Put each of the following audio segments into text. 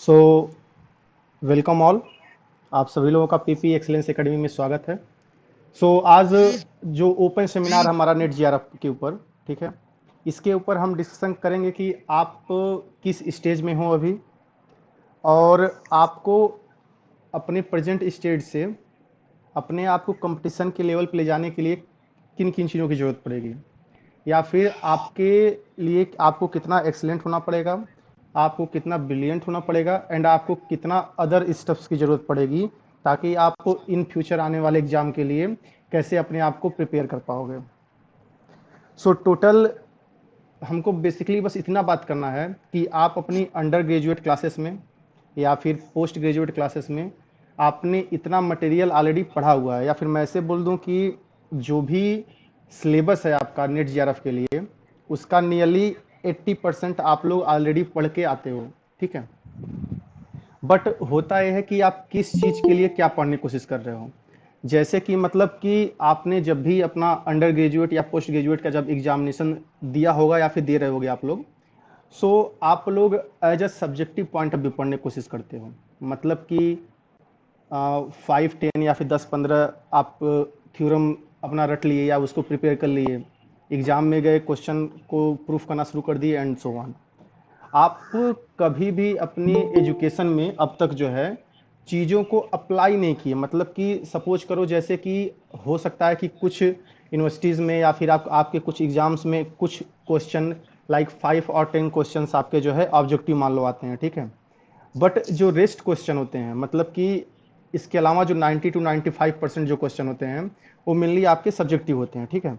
So welcome all. आप सभी लोगों का पीपी एक्सीलेंस एकेडमी में स्वागत है। आज जो ओपन सेमिनार हमारा नेट जीआरएफ के ऊपर, ठीक है, इसके ऊपर हम डिस्कशन करेंगे कि आप किस स्टेज में हो अभी, और आपको अपने प्रेजेंट स्टेज से अपने आप को कंपटीशन के लेवल पे ले जाने के लिए किन किन चीज़ों की ज़रूरत पड़ेगी, या फिर आपके लिए आपको कितना एक्सीलेंट होना पड़ेगा, आपको कितना ब्रिलियंट होना पड़ेगा, एंड आपको कितना अदर स्टेप्स की ज़रूरत पड़ेगी ताकि आपको इन फ्यूचर आने वाले एग्जाम के लिए कैसे अपने आप को प्रिपेयर कर पाओगे। टोटल हमको बेसिकली बस इतना बात करना है कि आप अपनी अंडर ग्रेजुएट क्लासेस में या फिर पोस्ट ग्रेजुएट क्लासेस में आपने इतना मटेरियल ऑलरेडी पढ़ा हुआ है, या फिर मैं ऐसे बोल दूं कि जो भी सिलेबस है आपका नेट जीआरएफ के लिए, उसका नियरली 80% आप लोग ऑलरेडी पढ़ के आते हो, ठीक है। बट होता यह है कि आप किस चीज़ के लिए क्या पढ़ने की कोशिश कर रहे हो। जैसे कि मतलब कि आपने जब भी अपना अंडर ग्रेजुएट या पोस्ट ग्रेजुएट का जब एग्जामिनेशन दिया होगा या फिर दे रहे होगे आप लोग, आप लोग as a subjective point of view पढ़ने की कोशिश करते हो। मतलब कि 5-10 या फिर 10-15 आप थ्योरम अपना रट लिए या उसको प्रिपेयर कर लिए, एग्जाम में गए, क्वेश्चन को प्रूफ करना शुरू कर दिए, एंड सो ऑन। आप कभी भी अपनी एजुकेशन में अब तक जो है चीज़ों को अप्लाई नहीं किए। मतलब कि सपोज करो, जैसे कि हो सकता है कि कुछ यूनिवर्सिटीज़ में या फिर आपके कुछ एग्जाम्स में कुछ क्वेश्चन लाइक 5 और 10 क्वेश्चंस आपके जो है ऑब्जेक्टिव मान लो आते हैं, ठीक है। बट जो रेस्ट क्वेश्चन होते हैं, मतलब कि इसके अलावा जो 90 to 95% जो क्वेश्चन होते हैं वो मेनली आपके सब्जेक्टिव होते हैं, ठीक है।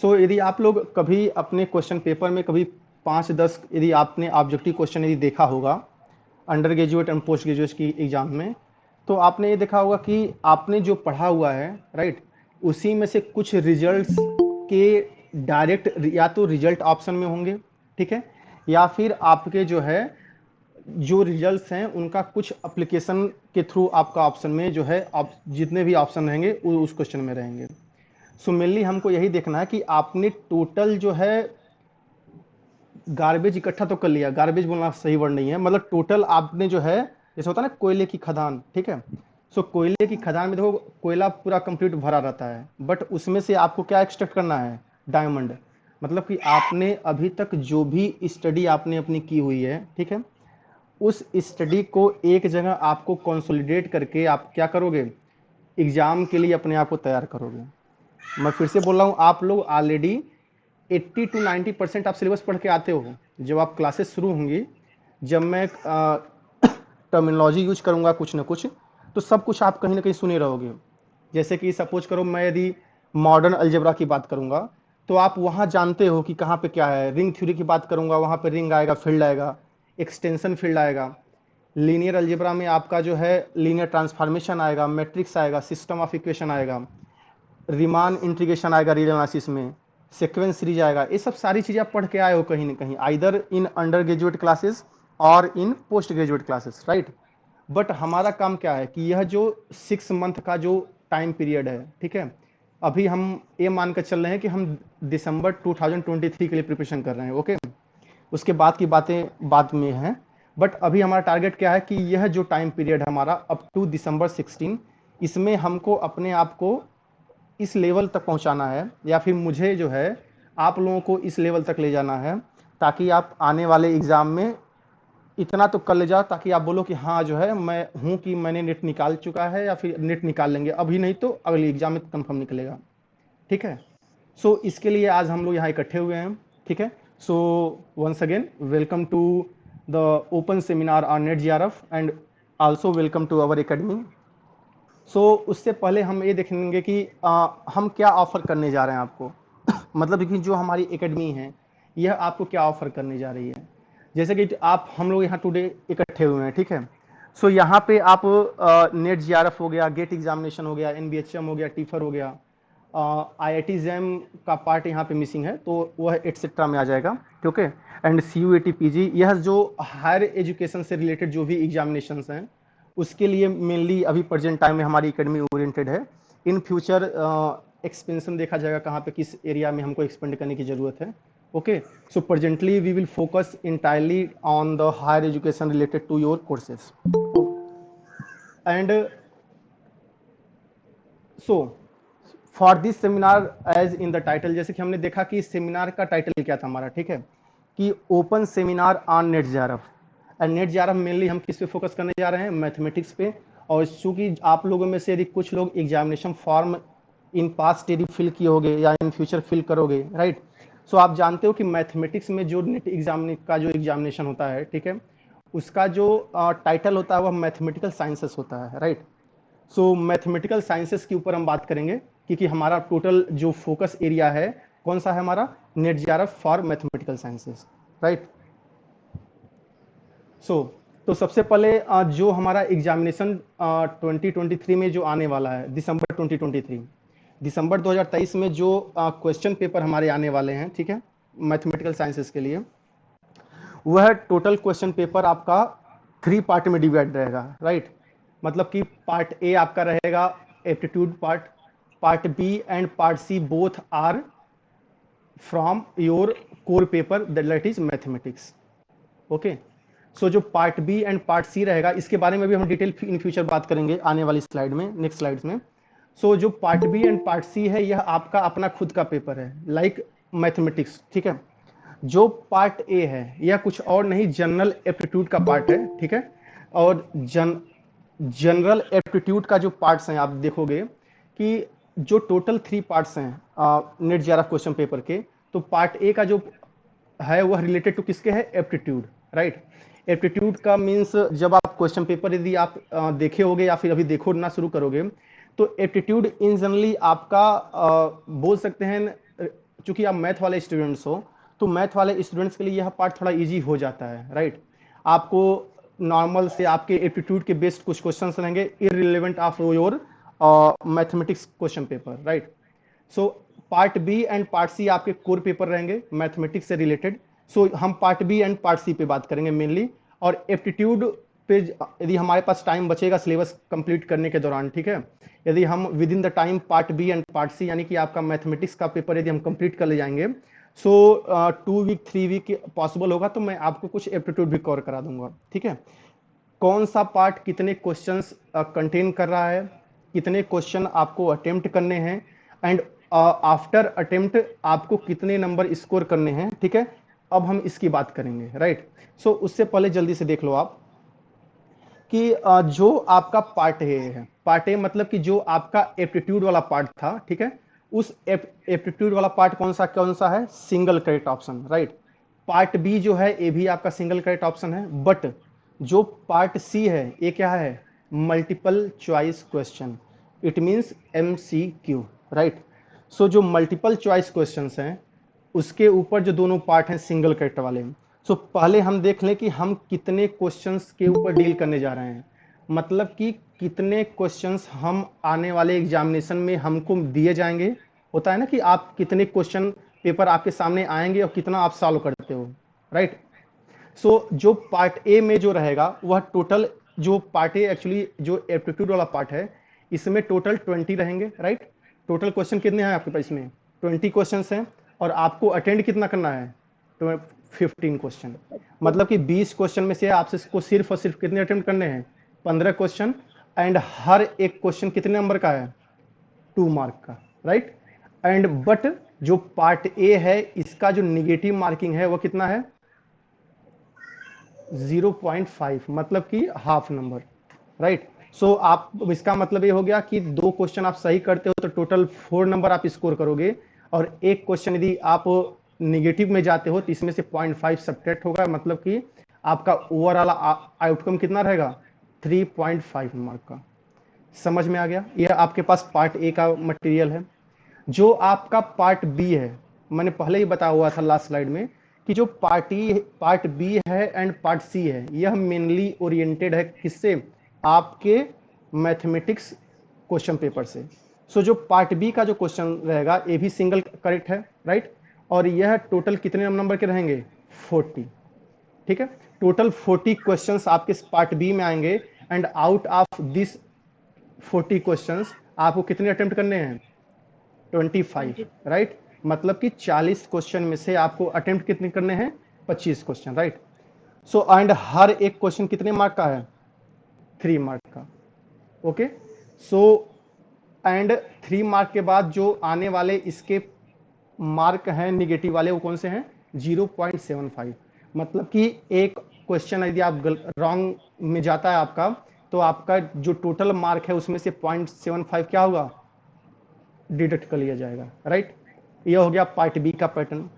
यदि आप लोग कभी अपने क्वेश्चन पेपर में कभी 5-10 यदि आपने ऑब्जेक्टिव क्वेश्चन यदि देखा होगा under graduate and post graduate की एग्जाम में, तो आपने ये देखा होगा कि आपने जो पढ़ा हुआ है, राइट, उसी में से कुछ रिजल्ट्स के डायरेक्ट या तो रिजल्ट ऑप्शन में होंगे, ठीक है, या फिर आपके जो है जो रिजल्ट्स हैं उनका कुछ एप्लीकेशन के थ्रू आपका ऑप्शन में जो है आप जितने भी ऑप्शन रहेंगे वो उस क्वेश्चन में रहेंगे। मेनली हमको यही देखना है कि आपने टोटल जो है गार्बेज इकट्ठा तो कर लिया, गार्बेज बोलना सही वर्ड नहीं है, मतलब टोटल आपने जो है, जैसे होता है ना कोयले की खदान, ठीक है। कोयले की खदान में देखो कोयला पूरा कंप्लीट भरा रहता है, बट उसमें से आपको क्या एक्सट्रैक्ट करना है, डायमंड। मतलब कि आपने अभी तक जो भी स्टडी आपने अपनी की हुई है, ठीक है, उस स्टडी को एक जगह आपको कंसोलिडेट करके आप क्या करोगे, एग्जाम के लिए अपने आप को तैयार करोगे। मैं फिर से बोल रहा हूँ, आप लोग ऑलरेडी 80 to 90% आप सिलेबस पढ़ के आते हो। जब आप क्लासेस शुरू होंगी, जब मैं टर्मिनोलॉजी यूज करूंगा कुछ ना कुछ, तो सब कुछ आप कहीं ना कहीं सुने रहोगे। जैसे कि सपोज करो मैं यदि मॉडर्न अलजेब्रा की बात करूंगा, तो आप वहाँ जानते हो कि कहाँ पे क्या है। रिंग थ्योरी की बात करूंगा, वहाँ पे रिंग आएगा, फील्ड आएगा, एक्सटेंशन फील्ड आएगा। लीनियर अलजेब्रा में आपका जो है लीनियर ट्रांसफॉर्मेशन आएगा, मैट्रिक्स आएगा, सिस्टम ऑफ इक्वेशन आएगा, रिमान इंटीग्रेशन आएगा रियल एनालिसिस में, सीक्वेंस सीरीज आएगा। ये सब सारी चीज़ें आप पढ़ के आए हो कहीं ना कहीं, either in undergraduate classes और in postgraduate classes, right. But हमारा काम क्या है कि यह जो 6 मंथ का जो टाइम पीरियड है, ठीक है, अभी हम ये मान कर चल रहे हैं कि हम दिसंबर 2023 के लिए प्रिपरेशन कर रहे हैं, ओके। उसके बाद की बातें बाद में हैं, बट अभी हमारा टारगेट क्या है कि यह जो टाइम पीरियड है हमारा अप टू दिसंबर 16, इसमें हमको अपने आप को इस लेवल तक पहुंचाना है, या फिर मुझे जो है आप लोगों को इस लेवल तक ले जाना है, ताकि आप आने वाले एग्जाम में इतना तो कर ले जाओ ताकि आप बोलो कि हाँ जो है मैं हूँ कि मैंने नेट निकाल चुका है, या फिर नेट निकाल लेंगे, अभी नहीं तो अगले एग्जाम में कंफर्म निकलेगा, ठीक है। इसके लिए आज हम लोग यहाँ इकट्ठे हुए हैं, ठीक है। Once again welcome to the open seminar on NET JRF, and also welcome to our academy. उससे पहले हम ये देखेंगे कि हम क्या ऑफर करने जा रहे हैं आपको। मतलब कि जो हमारी एकेडमी है यह आपको क्या ऑफर करने जा रही है। जैसे कि आप हम लोग यहाँ टुडे इकट्ठे हुए हैं, ठीक है। यहाँ पे आप नेट जीआरएफ हो गया, गेट एग्जामिनेशन हो गया, एनबीएचएम हो गया, टीफर हो गया, आईआईटी जैम का पार्ट यहाँ पे मिसिंग है तो वह एटसेट्रा में आ जाएगा, ओके। एंड सीयूएटी पीजी, यह जो हायर एजुकेशन से रिलेटेड जो भी एग्जामिनेशंस हैं उसके लिए मेनली अभी प्रेजेंट टाइम में हमारी एकेडमी ओरिएंटेड है। इन फ्यूचर एक्सपेंशन देखा जाएगा कहाँ पे किस एरिया में हमको एक्सपेंड करने की ज़रूरत है, Okay, so presently we will focus entirely on the higher education related to your courses. And so for this seminar as in the title, जैसे कि हमने देखा कि सेमिनार का टाइटल क्या था हमारा, ठीक है, कि open seminar on net JRF. And net JRF mainly हम किस पे फोकस करने जा रहे हैं, मैथमेटिक्स पे। और चूंकि आप लोगों में से यदि कुछ लोग एग्जामिनेशन फॉर्म इन पास्ट यदि फिल किए होगे या इन फ्यूचर फिल करोगे, राइट, सो आप जानते हो कि मैथमेटिक्स में जो नेट एग्जाम का जो एग्जामिनेशन होता है, ठीक है, उसका जो टाइटल होता है वह मैथमेटिकल साइंसेस होता है, राइट। सो मैथमेटिकल साइंसेस के ऊपर हम बात करेंगे, क्योंकि हमारा टोटल जो फोकस एरिया है कौन सा है, हमारा net JRF for mathematical sciences, right. तो सबसे पहले जो हमारा एग्जामिनेशन 2023 में जो आने वाला है, दिसंबर 2023, दिसंबर 2023 में जो क्वेश्चन पेपर हमारे आने वाले हैं, ठीक है, मैथमेटिकल साइंसेस के लिए, वह टोटल क्वेश्चन पेपर आपका 3 पार्ट में डिवाइड रहेगा, राइट। मतलब कि पार्ट ए आपका रहेगा aptitude part, part B and part C both are from your core paper that is mathematics. Okay, so जो part B and part C रहेगा, इसके बारे में भी हम डिटेल इन फ्यूचर बात करेंगे आने वाली स्लाइड में, नेक्स्ट स्लाइड्स में। सो जो part B and part C है, यह आपका अपना खुद का पेपर है, लाइक मैथमेटिक्स, ठीक है। जो पार्ट ए है यह कुछ और नहीं, जनरल एप्टीट्यूड का पार्ट है, ठीक है। और जनरल एप्टीट्यूड का जो पार्ट्स हैं, आप देखोगे कि जो टोटल 3 पार्ट्स हैं नेट जेआरएफ क्वेश्चन पेपर के, तो पार्ट ए का जो है वह रिलेटेड टू किसके है, एप्टीट्यूड, राइट। एप्टीट्यूड का मीन्स जब आप क्वेश्चन पेपर यदि आप देखे होगे या फिर अभी देखो ना शुरू करोगे, तो एप्टीट्यूड इन जनरली आपका बोल सकते हैं, चूंकि आप मैथ वाले स्टूडेंट्स हो, तो मैथ वाले स्टूडेंट्स के लिए यह पार्ट थोड़ा इजी हो जाता है, राइट। आपको नॉर्मल से आपके एप्टीट्यूड के बेस्ड कुछ क्वेश्चंस रहेंगे irrelevant of your mathematics question paper, right. So part B and part C आपके कोर पेपर रहेंगे मैथमेटिक्स से रिलेटेड। सो हम part B and part C पे बात करेंगे मेनली, और एप्टीट्यूड पे यदि हमारे पास टाइम बचेगा सिलेबस कंप्लीट करने के दौरान, ठीक है, यदि हम within the time part B and part C यानी कि आपका मैथमेटिक्स का पेपर यदि हम कंप्लीट कर ले जाएंगे, सो 2 वीक 3 वीक पॉसिबल होगा तो मैं आपको कुछ एप्टीट्यूड भी कवर करा दूंगा, ठीक है। कौन सा पार्ट कितने क्वेश्चंस कंटेन कर रहा है, कितने क्वेश्चन आपको अटेम्प्ट करने हैं, एंड आफ्टर अटेम्प्ट आपको कितने नंबर स्कोर करने हैं, ठीक है। अब हम इसकी बात करेंगे, राइट। सो उससे पहले जल्दी से देख लो आप कि जो आपका पार्ट ए है, पार्ट ए मतलब कि जो आपका एप्टीट्यूड वाला पार्ट था, ठीक है, उस एप्टीट्यूड वाला पार्ट कौन सा है, single correct option, right. Part B जो है ये भी आपका सिंगल करेक्ट ऑप्शन है, बट जो पार्ट सी है ये क्या है, multiple choice question, it means MCQ, right. So जो मल्टीपल चॉइस क्वेश्चंस हैं उसके ऊपर जो दोनों पार्ट हैं सिंगल करेक्ट वाले, सो पहले हम देख लें कि हम कितने क्वेश्चंस के ऊपर डील करने जा रहे हैं, मतलब कि कितने क्वेश्चंस हम आने वाले एग्जामिनेशन में हमको दिए जाएंगे। होता है ना कि आप कितने क्वेश्चन पेपर आपके सामने आएंगे और कितना आप सॉल्व करते हो, राइट। सो जो पार्ट ए में जो रहेगा वह टोटल, जो पार्ट ए एक्चुअली जो एप्टीट्यूड वाला पार्ट है, इसमें टोटल 20 रहेंगे, राइट। टोटल क्वेश्चन कितने हैं आपके पास, इसमें 20 क्वेश्चन हैं, और आपको अटेंड कितना करना है, तो 15 क्वेश्चन, मतलब कि 20 क्वेश्चन में से आपसे को सिर्फ और सिर्फ कितने अटेम्प्ट करने हैं, 15 क्वेश्चन, एंड हर एक क्वेश्चन कितने नंबर का है, 2 मार्क का, राइट। एंड बट जो पार्ट ए है इसका जो निगेटिव मार्किंग है वो कितना है, 0.5, मतलब कि हाफ नंबर, राइट। सो आप, इसका मतलब ये हो गया कि 2 क्वेश्चन आप सही करते हो तो टोटल 4 नंबर आप स्कोर करोगे, और एक क्वेश्चन यदि आप निगेटिव में जाते हो तो इसमें से 0.5 सब्ट्रैक्ट होगा, मतलब कि आपका ओवरऑल आउटकम कितना रहेगा, 3.5 मार्क का। समझ में आ गया, यह आपके पास पार्ट ए का मटेरियल है। जो आपका पार्ट बी है, मैंने पहले ही बताया हुआ था लास्ट स्लाइड में कि जो पार्ट बी है एंड पार्ट सी है, यह मेनली ओरिएंटेड है किससे, आपके मैथमेटिक्स क्वेश्चन पेपर से। सो जो पार्ट बी का जो क्वेश्चन रहेगा ये भी सिंगल करेक्ट है, राइट। और यह टोटल कितने नंबर के रहेंगे, 40, ठीक है। टोटल 40 क्वेश्चंस आपके पार्ट बी में आएंगे, and out of this 40 questions आपको कितने अटेम्प्ट करने हैं, 25, राइट। मतलब कि 40 क्वेश्चन में से आपको अटेम्प्ट कितने करने हैं, 25 क्वेश्चन, राइट। सो एंड हर एक क्वेश्चन कितने मार्क का है, 3 मार्क का, ओके। सो एंड 3 मार्क के बाद जो आने वाले इसके मार्क हैं निगेटिव वाले, वो कौन से हैं, 0.75। मतलब कि एक क्वेश्चन यदि आप रॉन्ग में जाता है आपका, तो आपका जो टोटल मार्क है उसमें से 0.75 क्या होगा, डिडक्ट कर लिया जाएगा, राइट। ये हो गया पार्ट बी का पैटर्न।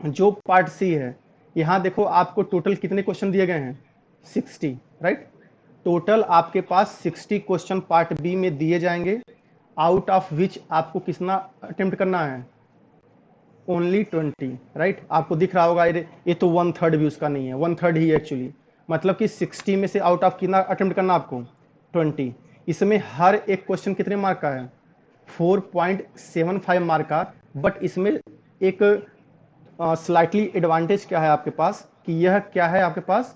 जो पार्ट सी है, यहां देखो आपको टोटल कितने क्वेश्चन दिए गए हैं, 60, राइट। टोटल आपके पास 60 क्वेश्चन पार्ट बी में दिए जाएंगे, आउट ऑफ विच आपको कितना अटेम्प्ट करना है, ओनली 20, राइट। आपको दिख रहा होगा ये तो 1/3 भी उसका नहीं है, 1/3 ही एक्चुअली। मतलब कि 60 में से आउट ऑफ कितना अटेम्प्ट करना आपको, 20। इसमें हर एक क्वेश्चन कितने मार्क का है, 4.75 मार्क का। बट इसमें एक स्लाइटली एडवांटेज क्या है आपके पास, कि यह क्या है आपके पास,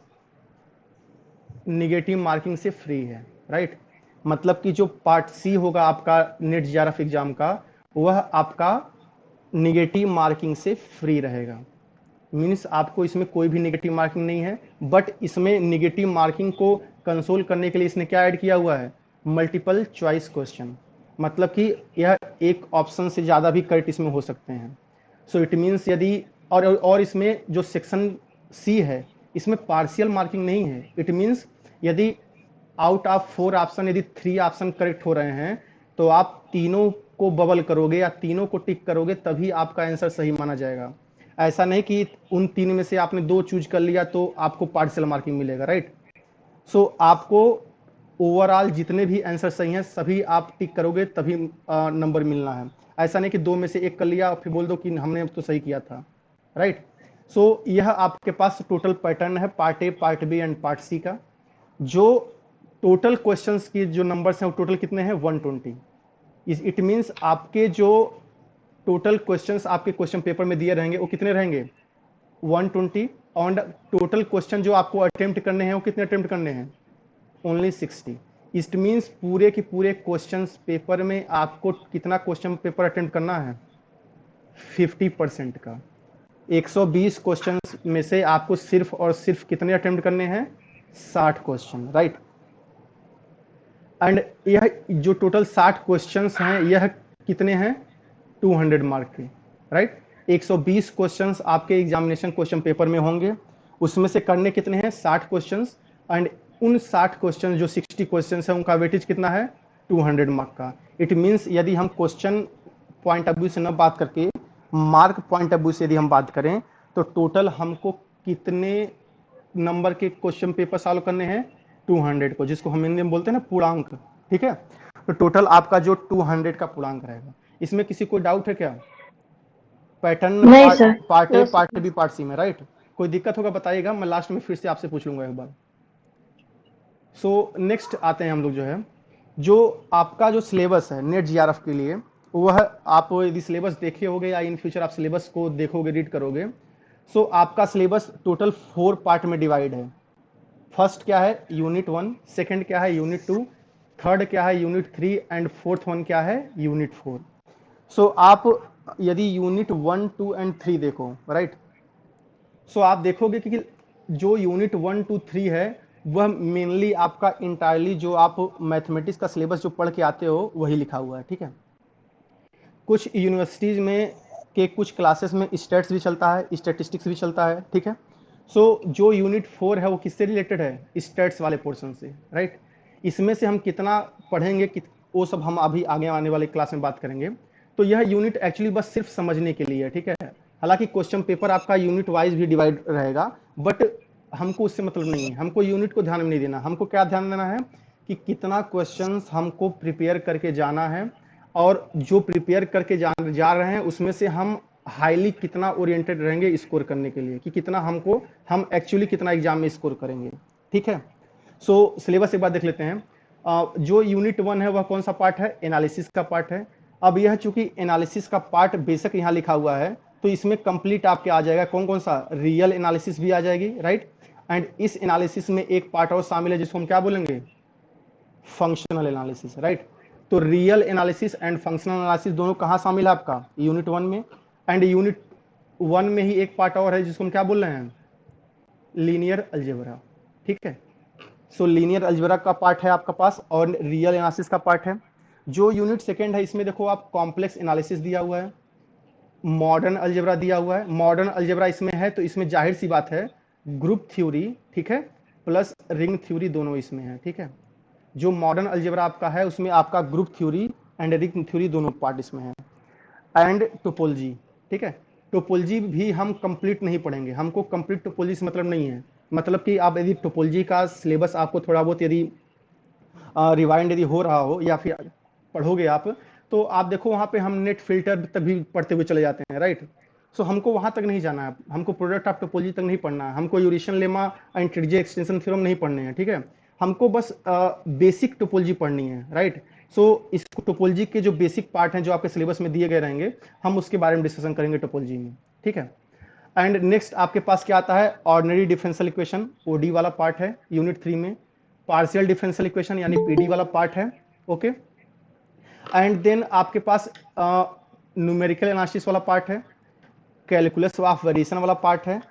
निगेटिव मार्किंग से फ्री है, राइट। मतलब कि जो पार्ट सी होगा आपका नेट जेआरएफ एग्जाम का, वह आपका निगेटिव मार्किंग से फ्री रहेगा। मीन्स आपको इसमें कोई भी निगेटिव मार्किंग नहीं है। बट इसमें निगेटिव मार्किंग को कंसोल करने के लिए इसने क्या ऐड किया हुआ है, मल्टीपल चॉइस क्वेश्चन। मतलब कि यह एक ऑप्शन से ज़्यादा भी करेक्ट इसमें हो सकते हैं। सो इट मीन्स यदि और इसमें जो सेक्शन सी है, इसमें पार्शियल मार्किंग नहीं है। इट मीन्स यदि आउट ऑफ 4 ऑप्शन यदि 3 ऑप्शन करेक्ट हो रहे हैं, तो आप तीनों को बबल करोगे या तीनों को टिक करोगे, तभी आपका आंसर सही माना जाएगा। ऐसा नहीं कि उन 3 में से आपने 2 चूज कर लिया तो आपको पार्शियल मार्किंग मिलेगा, राइट। सो आपको ओवरऑल जितने भी आंसर सही हैं सभी आप टिक करोगे तभी नंबर मिलना है। ऐसा नहीं कि 2 में से 1 कर लिया फिर बोल दो कि हमने तो सही किया था, राइट। सो यह आपके पास टोटल पैटर्न है part A, part B and part C का। जो टोटल क्वेश्चंस की जो नंबर्स हैं वो टोटल कितने हैं, 120। इट मीन्स आपके जो टोटल क्वेश्चंस आपके क्वेश्चन पेपर में दिए रहेंगे वो कितने रहेंगे, 120। और टोटल क्वेश्चन जो आपको अटेम्प्ट करने हैं वो कितने अटेम्प्ट करने हैं, ओनली 60। इट मीन्स पूरे के पूरे क्वेश्चन पेपर में आपको कितना क्वेश्चन पेपर अटेम्प्ट करना है, 50% का। 120 क्वेश्चन में से आपको सिर्फ और सिर्फ कितने अटेम्प्ट करने हैं, 60 क्वेश्चन, राइट। एंड यह जो टोटल 60 क्वेश्चंस हैं यह कितने हैं, 200 मार्क के, राइट। 120 क्वेश्चंस आपके एग्जामिनेशन क्वेश्चन पेपर में होंगे, उसमें से करने कितने हैं, 60 क्वेश्चंस। एंड उन 60 क्वेश्चन जो 60 क्वेश्चंस हैं उनका वेटेज कितना है, 200 मार्क का। इट मीन्स यदि हम क्वेश्चन पॉइंट ऑफ व्यू से न बात करके मार्क पॉइंट ऑफ व्यू से यदि हम बात करें, तो टोटल हमको कितने नंबर के क्वेश्चन पेपर सॉल्व करने हैं, 200 को, जिसको हम हिंदी में बोलते हैं ना पूर्णांक, ठीक है। तो टोटल आपका जो 200 का पूर्णांक रहेगा। इसमें किसी को डाउट है क्या, पैटर्न नहीं sir. Part A, part B, part C में, राइट। कोई दिक्कत होगा बताइएगा, मैं लास्ट में फिर से आपसे पूछ लूंगा एक बार। सो नेक्स्ट आते हैं हम लोग जो है, जो आपका जो सिलेबस है नेट जीआरएफ के लिए, वह आप यदि सिलेबस देखे होगे या इन फ्यूचर आप सिलेबस को देखोगे, रीड करोगे। सो आपका सिलेबस टोटल 4 पार्ट में डिवाइड है। फर्स्ट क्या है, यूनिट 1, सेकंड क्या है, यूनिट 2, थर्ड क्या है, यूनिट 3, एंड फोर्थ वन क्या है, यूनिट 4। सो आप यदि यूनिट 1, 2 एंड 3 देखो, राइट। सो आप देखोगे कि जो यूनिट 1, 2, 3 है वह मेनली आपका इंटायरली जो आप मैथमेटिक्स का सिलेबस जो पढ़ के आते हो वही लिखा हुआ है, ठीक है। कुछ यूनिवर्सिटीज में के कुछ क्लासेस में स्टैट्स भी चलता है, स्टैटिस्टिक्स भी चलता है, ठीक है। सो जो यूनिट 4 है वो किससे रिलेटेड है, स्टैट्स वाले पोर्शन से, राइट। इसमें से हम कितना पढ़ेंगे वो सब हम अभी आगे आने वाले क्लास में बात करेंगे। तो यह यूनिट एक्चुअली बस सिर्फ समझने के लिए है, ठीक है। हालांकि क्वेश्चन पेपर आपका यूनिट वाइज भी डिवाइड रहेगा, बट हमको उससे मतलब नहीं है। हमको यूनिट को ध्यान में नहीं देना, हमको क्या ध्यान देना है कि कितना क्वेश्चंस हमको प्रिपेयर करके जाना है, और जो प्रिपेयर करके जा रहे हैं उसमें से हम हाईली कितना ओरिएंटेड रहेंगे स्कोर करने के लिए, कि कितना हम एक्चुअली कितना एग्जाम में स्कोर करेंगे, ठीक है। सो सिलेबस एक बार देख लेते हैं। जो यूनिट 1 है वह कौन सा पार्ट है, एनालिसिस का पार्ट है। अब यह चूंकि एनालिसिस का पार्ट बेशक यहाँ लिखा हुआ है, तो इसमें कंप्लीट आपके आ जाएगा कौन कौन सा, रियल एनालिसिस भी आ जाएगी, राइट। एंड इस एनालिसिस में एक पार्ट और शामिल है जिसको हम क्या बोलेंगे, फंक्शनल एनालिसिस, राइट। तो real analysis and functional analysis दोनों कहाँ शामिल है आपका, यूनिट 1 में। एंड यूनिट 1 में ही एक पार्ट और है जिसको हम क्या बोल रहे हैं, लीनियर अलजेब्रा, ठीक है। सो लीनियर अलजेब्रा का पार्ट है आपका पास और रियल एनालिसिस का पार्ट है। जो यूनिट सेकेंड है इसमें देखो आप कॉम्प्लेक्स एनालिसिस दिया हुआ है, मॉडर्न अलजेब्रा दिया हुआ है। मॉडर्न अलजेब्रा इसमें है तो इसमें जाहिर सी बात है ग्रुप थ्योरी, ठीक है, प्लस रिंग थ्योरी दोनों इसमें है, ठीक है। जो मॉडर्न अलजेब्रा आपका है उसमें आपका group theory and ring theory दोनों पार्ट इसमें है। एंड टोपोलॉजी, ठीक है। टोपोलॉजी भी हम कंप्लीट नहीं पढ़ेंगे, हमको कंप्लीट टोपोलॉजी से मतलब नहीं है। मतलब कि आप यदि टोपोलॉजी का सिलेबस आपको थोड़ा बहुत यदि रिवाइंड यदि हो रहा हो या फिर पढ़ोगे आप, तो आप देखो वहाँ पे हम नेट फिल्टर तक भी पढ़ते हुए चले जाते हैं, राइट। सो हमको वहाँ तक नहीं जाना है, हमको प्रोडक्ट ऑफ टोपोलॉजी तक नहीं पढ़ना है, हमको Urysohn lemma and Tietze extension theorem नहीं पढ़ने हैं, ठीक है। हमको बस बेसिक टोपोलॉजी पढ़नी है, राइट। सो इस टोपोलॉजी के जो बेसिक पार्ट हैं जो आपके सिलेबस में दिए गए रहेंगे, हम उसके बारे में डिस्कशन करेंगे टोपोलॉजी में, ठीक है। एंड नेक्स्ट आपके पास क्या आता है, ऑर्डिनरी डिफरेंशियल इक्वेशन, ओडी वाला पार्ट है यूनिट 3 में। पार्शियल डिफरेंशियल इक्वेशन यानी पीडी वाला पार्ट है, ओके। एंड देन आपके पास न्यूमेरिकल एनालिसिस वाला पार्ट है, कैलकुलस ऑफ वेरिएशन वाला पार्ट है,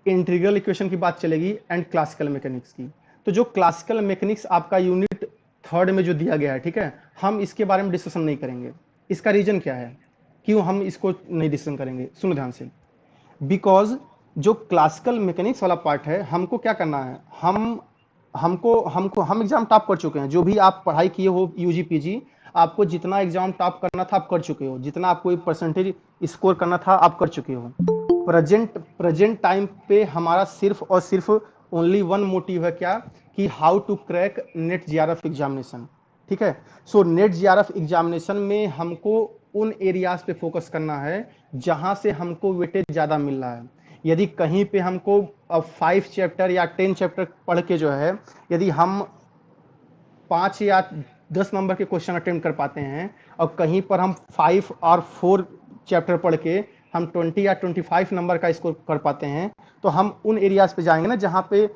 इंटीग्रल इक्वेशन की बात चलेगी एंड क्लासिकल मैकेनिक्स की। तो जो क्लासिकल मैकेनिक्स आपका यूनिट 3 में जो दिया गया है, ठीक है, हम इसके बारे में डिस्कशन नहीं करेंगे। इसका रीजन क्या है, क्यों हम इसको नहीं डिस्कशन करेंगे, सुनो ध्यान से। बिकॉज जो क्लासिकल मैकेनिक्स वाला पार्ट है हमको क्या करना है, हम एग्जाम टॉप कर चुके हैं। जो भी आप पढ़ाई किए हो यूजी पीजी, आपको जितना एग्जाम टॉप करना था आप कर चुके हो, जितना आपको परसेंटेज स्कोर करना था आप कर चुके हो। प्रेजेंट टाइम पे हमारा सिर्फ और सिर्फ ओनली वन मोटिव है, क्या, कि how to crack NET JRF examination, ठीक है। सो नेट जीआरएफ एग्जामिनेशन में हमको उन एरियाज पे फोकस करना है जहां से हमको वेटेज ज्यादा मिल रहा है। यदि कहीं पे हमको 5 चैप्टर या 10 चैप्टर पढ़ के जो है यदि हम 5 या 10 नंबर के क्वेश्चन अटेम्प्ट कर पाते हैं और कहीं पर हम 5 और 4 चैप्टर पढ़ के हम 20 या 25 नंबर का स्कोर कर पाते हैं, तो हम उन एरियाज पे जाएंगे ना जहाँ पे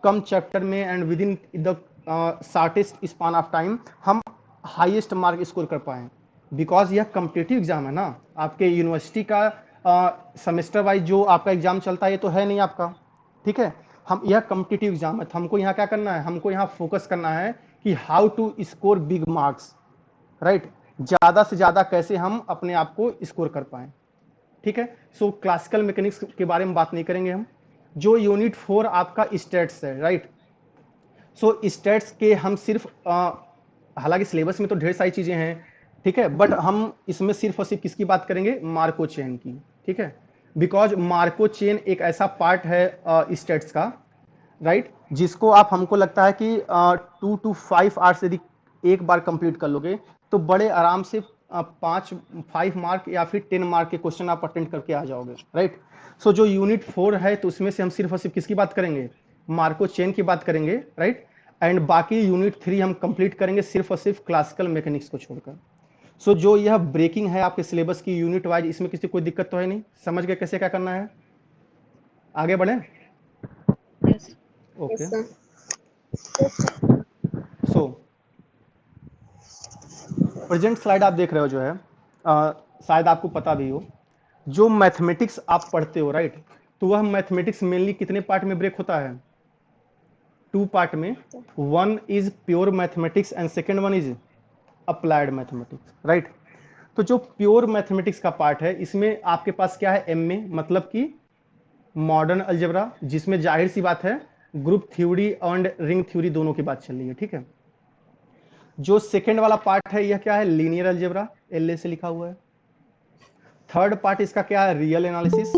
कम चैप्टर में and with in the shortest span of time हम हाईएस्ट मार्क स्कोर कर पाए। बिकॉज यह कम्पिटिटिव एग्जाम है ना, आपके यूनिवर्सिटी का सेमेस्टर वाइज जो आपका एग्जाम चलता है ये तो है नहीं आपका, ठीक है। हम यह कम्पिटिटिव एग्जाम है, तो हमको यहाँ क्या करना है, हमको यहाँ फोकस करना है कि how to score big marks, right. ज्यादा से ज्यादा कैसे हम अपने आप को स्कोर कर पाए, ठीक है। सो क्लासिकल मैकेनिक्स के बारे में बात नहीं करेंगे हम। जो यूनिट 4 आपका स्टेट्स है, राइट। सो स्टेट्स के हम सिर्फ हालांकि सिलेबस में तो ढेर सारी चीजें हैं, ठीक है, बट हम इसमें सिर्फ और सिर्फ किसकी बात करेंगे, मार्को चेन की, ठीक है। बिकॉज मार्को चेन एक ऐसा पार्ट है स्टेट्स का, राइट, जिसको आप हमको लगता है कि 2 to 5 आवर्स यदि एक बार कंप्लीट कर लोगे तो बड़े आराम से 5 मार्क या फिर 10 मार्क के क्वेश्चन आप अटेंड करके आ जाओगे, राइट। सो जो यूनिट 4 है तो उसमें से हम सिर्फ और सिर्फ किसकी बात करेंगे, मार्को चेन की बात करेंगे, राइट। एंड बाकी यूनिट 3 हम कंप्लीट करेंगे सिर्फ और सिर्फ क्लासिकल मैकेनिक्स को छोड़कर। सो जो यह ब्रेकिंग है आपके सिलेबस की यूनिट वाइज, इसमें किसी कोई दिक्कत तो है नहीं, समझ गए कैसे क्या करना है, आगे बढ़े, ओके। सो प्रेजेंट स्लाइड आप देख रहे हो जो है शायद आपको पता भी हो, जो मैथमेटिक्स आप पढ़ते हो, राइट, तो वह मैथमेटिक्स मेनली कितने पार्ट में ब्रेक होता है, 2 पार्ट में। One is pure mathematics and second one is applied mathematics, right. तो जो प्योर मैथमेटिक्स का पार्ट है इसमें आपके पास क्या है, एमए मतलब कि मॉडर्न अलजेब्रा, जिसमें जाहिर सी बात है group theory and ring theory दोनों की बात चल रही है, ठीक है। जो सेकेंड वाला पार्ट है यह क्या है, लीनियर अलजेब्रा, एलए से लिखा हुआ है। थर्ड पार्ट इसका क्या है, रियल एनालिसिस।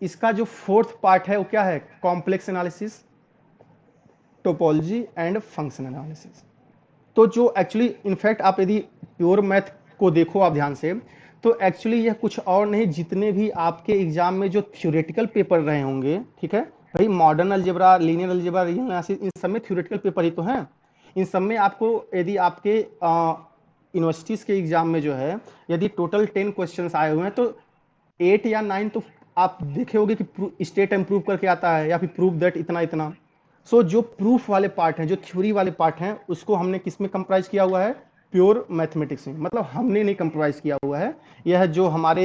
इसका जो फोर्थ पार्ट है वो क्या है, complex analysis, topology and function analysis. तो जो एक्चुअली इनफैक्ट आप यदि प्योर मैथ को देखो आप ध्यान से, तो एक्चुअली यह कुछ और नहीं, जितने भी आपके एग्जाम में जो थ्योरेटिकल पेपर रहे होंगे, ठीक है भाई, modern algebra, linear algebra, real analysis, इन सब में थ्योरेटिकल पेपर ही तो हैं। इन सब में आपको यदि आपके यूनिवर्सिटीज के एग्जाम में जो है यदि टोटल 10 क्वेश्चंस आए हुए हैं तो 8 या 9 तो आप देखे होंगे कि स्टेट इम्प्रूव करके आता है या फिर प्रूव दैट इतना इतना। सो जो प्रूफ वाले पार्ट हैं, जो थ्योरी वाले पार्ट हैं, उसको हमने किस में कंप्राइज किया हुआ है, प्योर मैथमेटिक्स में, मतलब हमने नहीं कंप्रोमाइज किया हुआ है, यह जो हमारे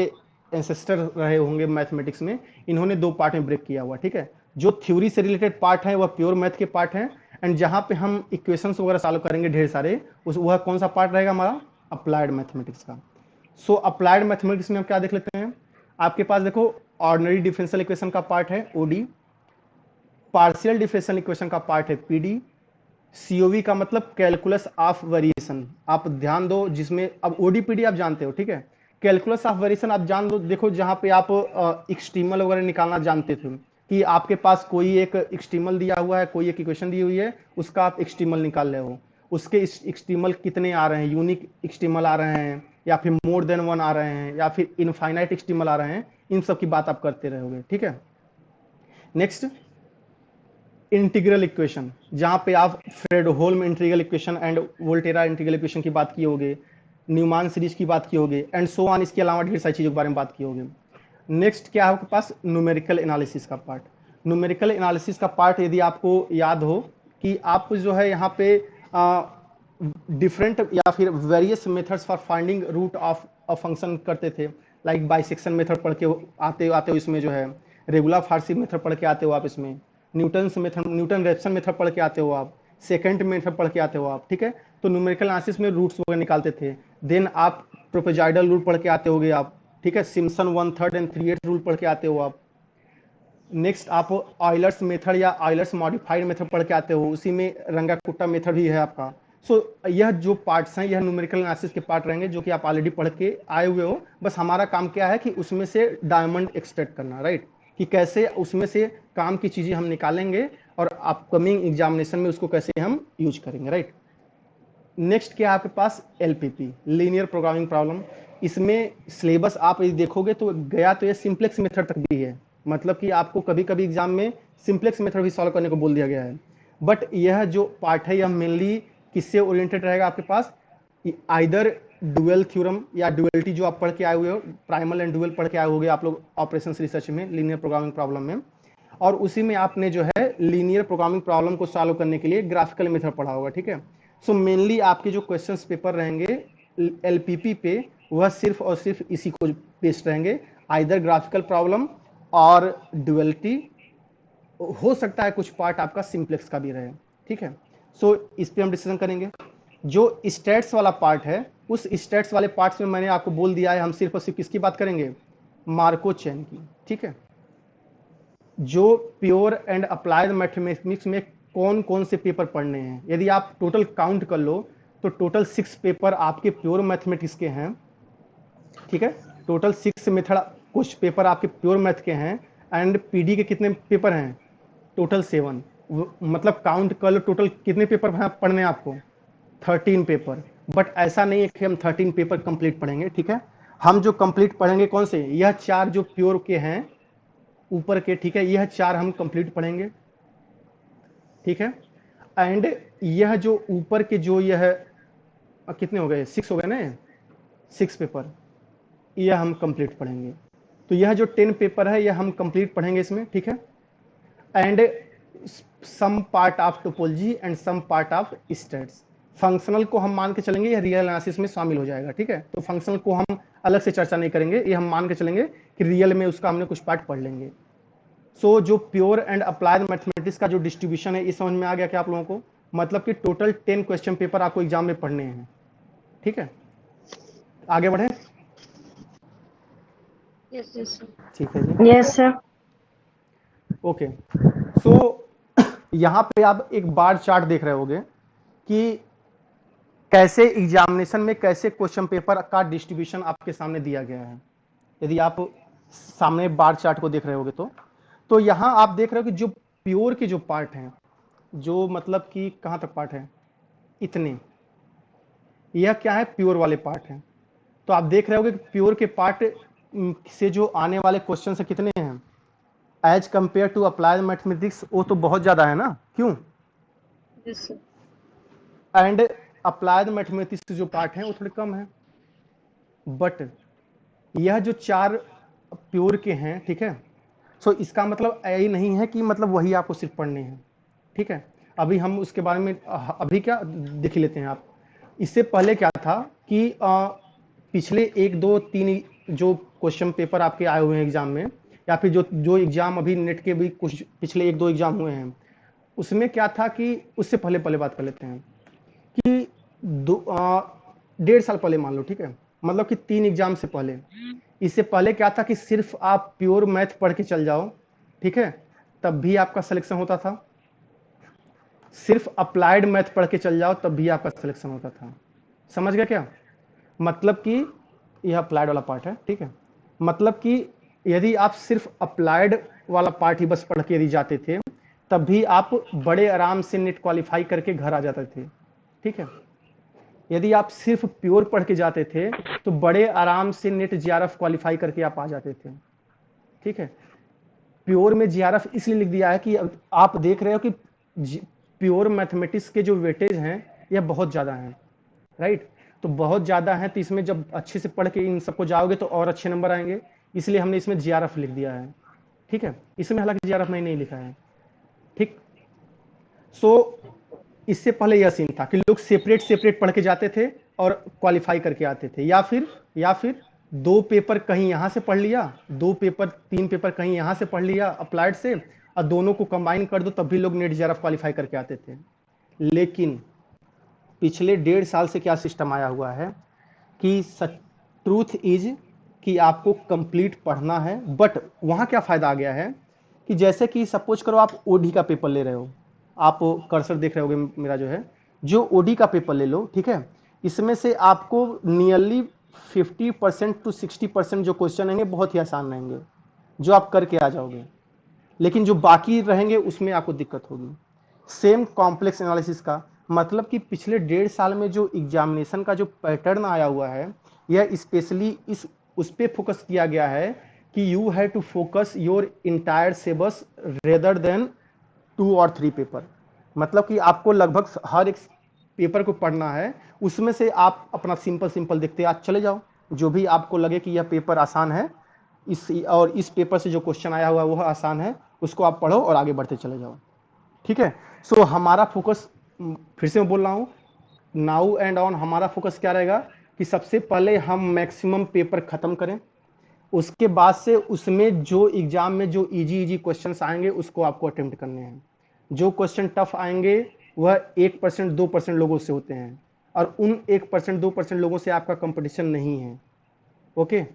एंसेस्टर रहे होंगे मैथमेटिक्स में, इन्होंने दो पार्ट में ब्रेक किया हुआ, ठीक है। जो थ्योरी से रिलेटेड पार्ट है वह प्योर मैथ के पार्ट हैं, एंड जहां पे हम इक्वेशंस वगैरह सॉल्व करेंगे ढेर सारे, उस वह कौन सा पार्ट रहेगा हमारा, अप्लाइड मैथमेटिक्स का। सो अप्लाइड मैथमेटिक्स में हम क्या देख लेते हैं, आपके पास देखो ऑर्डिनरी डिफरेंशियल इक्वेशन का पार्ट है ओडी, पार्शियल डिफरेंशियल इक्वेशन का पार्ट है पीडी, सीओवी का मतलब कैलकुलस ऑफ वेरिएशन, आप ध्यान दो, जिसमें अब ओडीपीडी आप जानते हो, ठीक है। कैलकुलस ऑफ वेरिएशन आप जान दो, देखो जहां पे आप एक्सट्रीमल वगैरह निकालना जानते थे, कि आपके पास कोई एक एक्सट्रीमल दिया हुआ है, कोई एक इक्वेशन दी हुई है, उसका आप एक्सट्रीमल निकाल रहे हो, उसके एक्सट्रीमल कितने आ रहे हैं, यूनिक एक्सट्रीमल आ रहे हैं, या फिर मोर देन वन आ रहे हैं, या फिर इनफाइनाइट एक्सट्रीमल आ रहे हैं, इन सब की बात आप करते रहोगे, ठीक है। नेक्स्ट इंटीग्रल इक्वेशन, जहां पे आप Fredholm integral equation and Volterra integral equation की बात किए होगे, न्यूमान सीरीज की बात की होगी, एंड सो ऑन, इसके अलावा ढेर सारी चीजों के बारे में बात की होगी। नेक्स्ट क्या है आपके पास, न्यूमेरिकल एनालिसिस का पार्ट। न्यूमेरिकल एनालिसिस का पार्ट यदि आपको याद हो कि आप जो है यहाँ पे डिफरेंट या फिर various methods for finding root of a function करते थे, लाइक बाइसेक्शन मेथड पढ़ के आते हो इसमें जो है, रेगुलर फार्सी मेथड पढ़ के आते हो आप, इसमें न्यूटन रेप्सन मेथड पढ़ के आते हो आप, सेकंड मेथड पढ़ के आते हो आप, ठीक है। तो न्यूमेरिकल एनालिसिस में रूट्स वगैरह निकालते थे। देन आप ट्रोपेजॉइडल रूल पढ़ के आते होगे आप, ठीक है, सिम्पसन 1/3 एंड 3/8 रूल पढ़ के आते हो आप। नेक्स्ट आप ऑयलर्स मेथड या ऑयलर्स मॉडिफाइड मेथड पढ़ के आते हो, उसी में रंगाकुट्टा मेथड भी है आपका। यह जो पार्ट्स हैं यह न्यूमेरिकल एनालिसिस के पार्ट रहेंगे, जो कि आप ऑलरेडी पढ़ के आए हुए हो। बस हमारा काम क्या है कि उसमें से डायमंड एक्सट्रैक्ट करना, राइट, कि कैसे उसमें से काम की चीजें हम निकालेंगे और अपकमिंग एग्जामिनेशन में उसको कैसे हम यूज करेंगे, राइट। नेक्स्ट क्या है आपके पास, एलपीपी, लीनियर प्रोग्रामिंग प्रॉब्लम। इसमें सिलेबस आप यदि देखोगे तो गया तो ये सिंप्लेक्स मेथड तक भी है, मतलब कि आपको कभी कभी एग्जाम में सिंप्लेक्स मेथड भी सॉल्व करने को बोल दिया गया है। बट यह जो पार्ट है यह मेनली किससे ओरिएंटेड रहेगा आपके पास, आइदर डुअल थ्योरम या डुअलिटी जो आप पढ़ के आए हुए हो, प्राइमल एंड डुअल पढ़ के आए होगे आप लोग ऑपरेशंस रिसर्च में, लीनियर प्रोग्रामिंग प्रॉब्लम में, और उसी में आपने जो है लीनियर प्रोग्रामिंग प्रॉब्लम को सॉल्व करने के लिए ग्राफिकल मेथड पढ़ा होगा, ठीक है। सो मेनली आपके जो क्वेश्चंस पेपर रहेंगे एलपीपी पे, वह सिर्फ और सिर्फ इसी को बेस्ड रहेंगे, आइदर ग्राफिकल प्रॉब्लम और डुअलिटी, हो सकता है कुछ पार्ट आपका सिंप्लेक्स का भी रहे, ठीक है। सो इस पे हम डिस्कशन करेंगे। जो स्टैट्स वाला पार्ट है, उस स्टैट्स वाले पार्ट्स में मैंने आपको बोल दिया है, हम सिर्फ और सिर्फ किसकी बात करेंगे, मार्को चेन की, ठीक है। जो प्योर एंड अप्लाइड मैथमेटिक्स में कौन कौन से पेपर पढ़ने हैं, यदि आप टोटल काउंट कर लो तो टोटल 6 पेपर आपके प्योर मैथमेटिक्स के हैं, ठीक है। टोटल 6 मेथड कुछ पेपर आपके प्योर मैथ के हैं, एंड पीडी के कितने पेपर हैं, टोटल 7, मतलब काउंट कर लो टोटल कितने पेपर पढ़ने हैं आपको, 13 पेपर। बट ऐसा नहीं है कि हम 13 पेपर कंप्लीट पढ़ेंगे, ठीक है। हम जो कंप्लीट पढ़ेंगे कौन से, यह 4 जो प्योर के हैं ऊपर के, ठीक है, यह 4 हम कंप्लीट पढ़ेंगे, ठीक है। एंड यह जो ऊपर के जो यह कितने हो गए, 6 हो गए ना, 6 पेपर, यह हम कंप्लीट पढ़ेंगे। तो यह जो 10 पेपर है यह हम कंप्लीट पढ़ेंगे इसमें, ठीक है। And some part of topology and some part of stats. Functional को हम मान के चलेंगे यह रियल एनालिसिस में शामिल हो जाएगा, ठीक है। तो फंक्शनल को हम अलग से चर्चा नहीं करेंगे, ये हम मान के चलेंगे कि रियल में उसका हमने कुछ पार्ट पढ़ लेंगे। सो जो प्योर एंड अप्लाइड मैथमेटिक्स का जो डिस्ट्रीब्यूशन है, इस समझ में आ गया क्या आप लोगों को, मतलब कि टोटल 10 क्वेश्चन पेपर आपको एग्जाम में पढ़ने हैं, ठीक है। आगे बढ़े, ठीक है जी, यस सर। ओके। सो यहाँ पे आप एक बार चार्ट देख रहे होगे कि कैसे एग्जामिनेशन में कैसे क्वेश्चन पेपर का डिस्ट्रीब्यूशन आपके सामने दिया गया है। यदि आप सामने बार चार्ट को देख रहे होगे तो यहाँ आप देख रहे हो कि जो प्योर के जो पार्ट हैं, जो मतलब कि कहाँ तक पार्ट है, इतने, यह क्या है, प्योर वाले पार्ट हैं। तो आप देख रहे होगे कि प्योर के पार्ट से जो आने वाले क्वेश्चन से कितने हैं as compare to applied mathematics, वो तो बहुत ज्यादा है ना, क्यों। एंड अप्लाइड मैथमेटिक्स जो पार्ट है वो थोड़े कम है। बट यह जो 4 प्योर के हैं, ठीक है, सो इसका मतलब यही नहीं है कि मतलब वही आपको सिर्फ पढ़ने हैं, ठीक है। अभी हम उसके बारे में अभी क्या देख लेते हैं आप। इससे पहले क्या था कि पिछले 1 2 3 जो क्वेश्चन पेपर आपके आए हुए हैं एग्जाम में, या फिर जो जो एग्जाम अभी नेट के भी कुछ पिछले 1 2 एग्जाम हुए हैं, उसमें क्या था कि उससे पहले पहले बात कर लेते हैं कि 1.5 साल पहले मान लो, ठीक है, मतलब कि 3 एग्जाम से पहले, इससे पहले क्या था कि सिर्फ आप प्योर मैथ पढ़ के चल जाओ, ठीक है, तब भी आपका सिलेक्शन होता था। सिर्फ अप्लाइड मैथ पढ़ के चल जाओ तब भी आपका सिलेक्शन होता था। समझ गया क्या? मतलब कि यह अप्लाइड वाला पार्ट है, ठीक है। मतलब कि यदि आप सिर्फ अप्लाइड वाला पार्ट ही बस पढ़ के यदि जाते थे, तब भी आप बड़े आराम से नेट क्वालिफाई करके घर आ जाते थे, ठीक है। यदि आप सिर्फ प्योर पढ़ के जाते थे तो बड़े आराम से नेट जीआरएफ क्वालिफाई करके आप आ जाते थे, ठीक है। प्योर में जीआरएफ इसलिए लिख दिया है कि आप देख रहे हो कि प्योर मैथमेटिक्स के जो वेटेज हैं यह बहुत ज़्यादा हैं, राइट। तो बहुत ज़्यादा है, तो इसमें जब अच्छे से पढ़ के इन सबको जाओगे तो और अच्छे नंबर आएंगे, इसलिए हमने इसमें जीआरएफ लिख दिया है, ठीक है। इसमें हालांकि जीआरएफ मैंने नहीं लिखा है, ठीक। सो इससे पहले यह सीन था कि लोग सेपरेट सेपरेट पढ़ के जाते थे और क्वालिफाई करके आते थे, या फिर 2 पेपर कहीं यहां से पढ़ लिया, 2 पेपर 3 पेपर कहीं यहां से पढ़ लिया अप्लाइड से, और दोनों को कंबाइन कर दो तब भी लोग नेट जीआरएफ क्वालिफाई करके आते थे। लेकिन पिछले 1.5 साल से क्या सिस्टम आया हुआ है कि ट्रूथ इज कि आपको कंप्लीट पढ़ना है, बट वहां क्या फायदा आ गया है कि जैसे कि सपोज करो आप ओडी का पेपर ले रहे हो, आप कर्सर देख रहे होगे मेरा जो है, जो ओडी का पेपर ले लो, ठीक है। इसमें से आपको नियरली 50% to 60% जो क्वेश्चन रहेंगे बहुत ही आसान रहेंगे, जो आप करके आ जाओगे, लेकिन जो बाकी रहेंगे उसमें आपको दिक्कत होगी। सेम कॉम्प्लेक्स एनालिसिस का मतलब कि पिछले 1.5 साल में जो एग्जामिनेशन का जो पैटर्न आया हुआ है, यह स्पेशली इस उस पर फोकस किया गया है कि you have to focus your entire syllabus rather than 2 और 3 पेपर। मतलब कि आपको लगभग हर एक पेपर को पढ़ना है, उसमें से आप अपना सिंपल सिंपल देखते आज चले जाओ, जो भी आपको लगे कि यह पेपर आसान है, इस पेपर से जो क्वेश्चन आया हुआ है वह आसान है, उसको आप पढ़ो और आगे बढ़ते चले जाओ, ठीक है। सो हमारा फोकस, फिर से मैं बोल रहा हूँ, नाउ एंड ऑन हमारा फोकस क्या रहेगा कि सबसे पहले हम मैक्सिमम पेपर खत्म करें, उसके बाद से उसमें जो एग्जाम में जो इजी इजी क्वेश्चंस आएंगे उसको आपको अटेम्प्ट करने हैं। जो क्वेश्चन टफ आएंगे वह 1% 2% लोगों से होते हैं, और उन 1% 2% लोगों से आपका कंपटीशन नहीं है। ओके,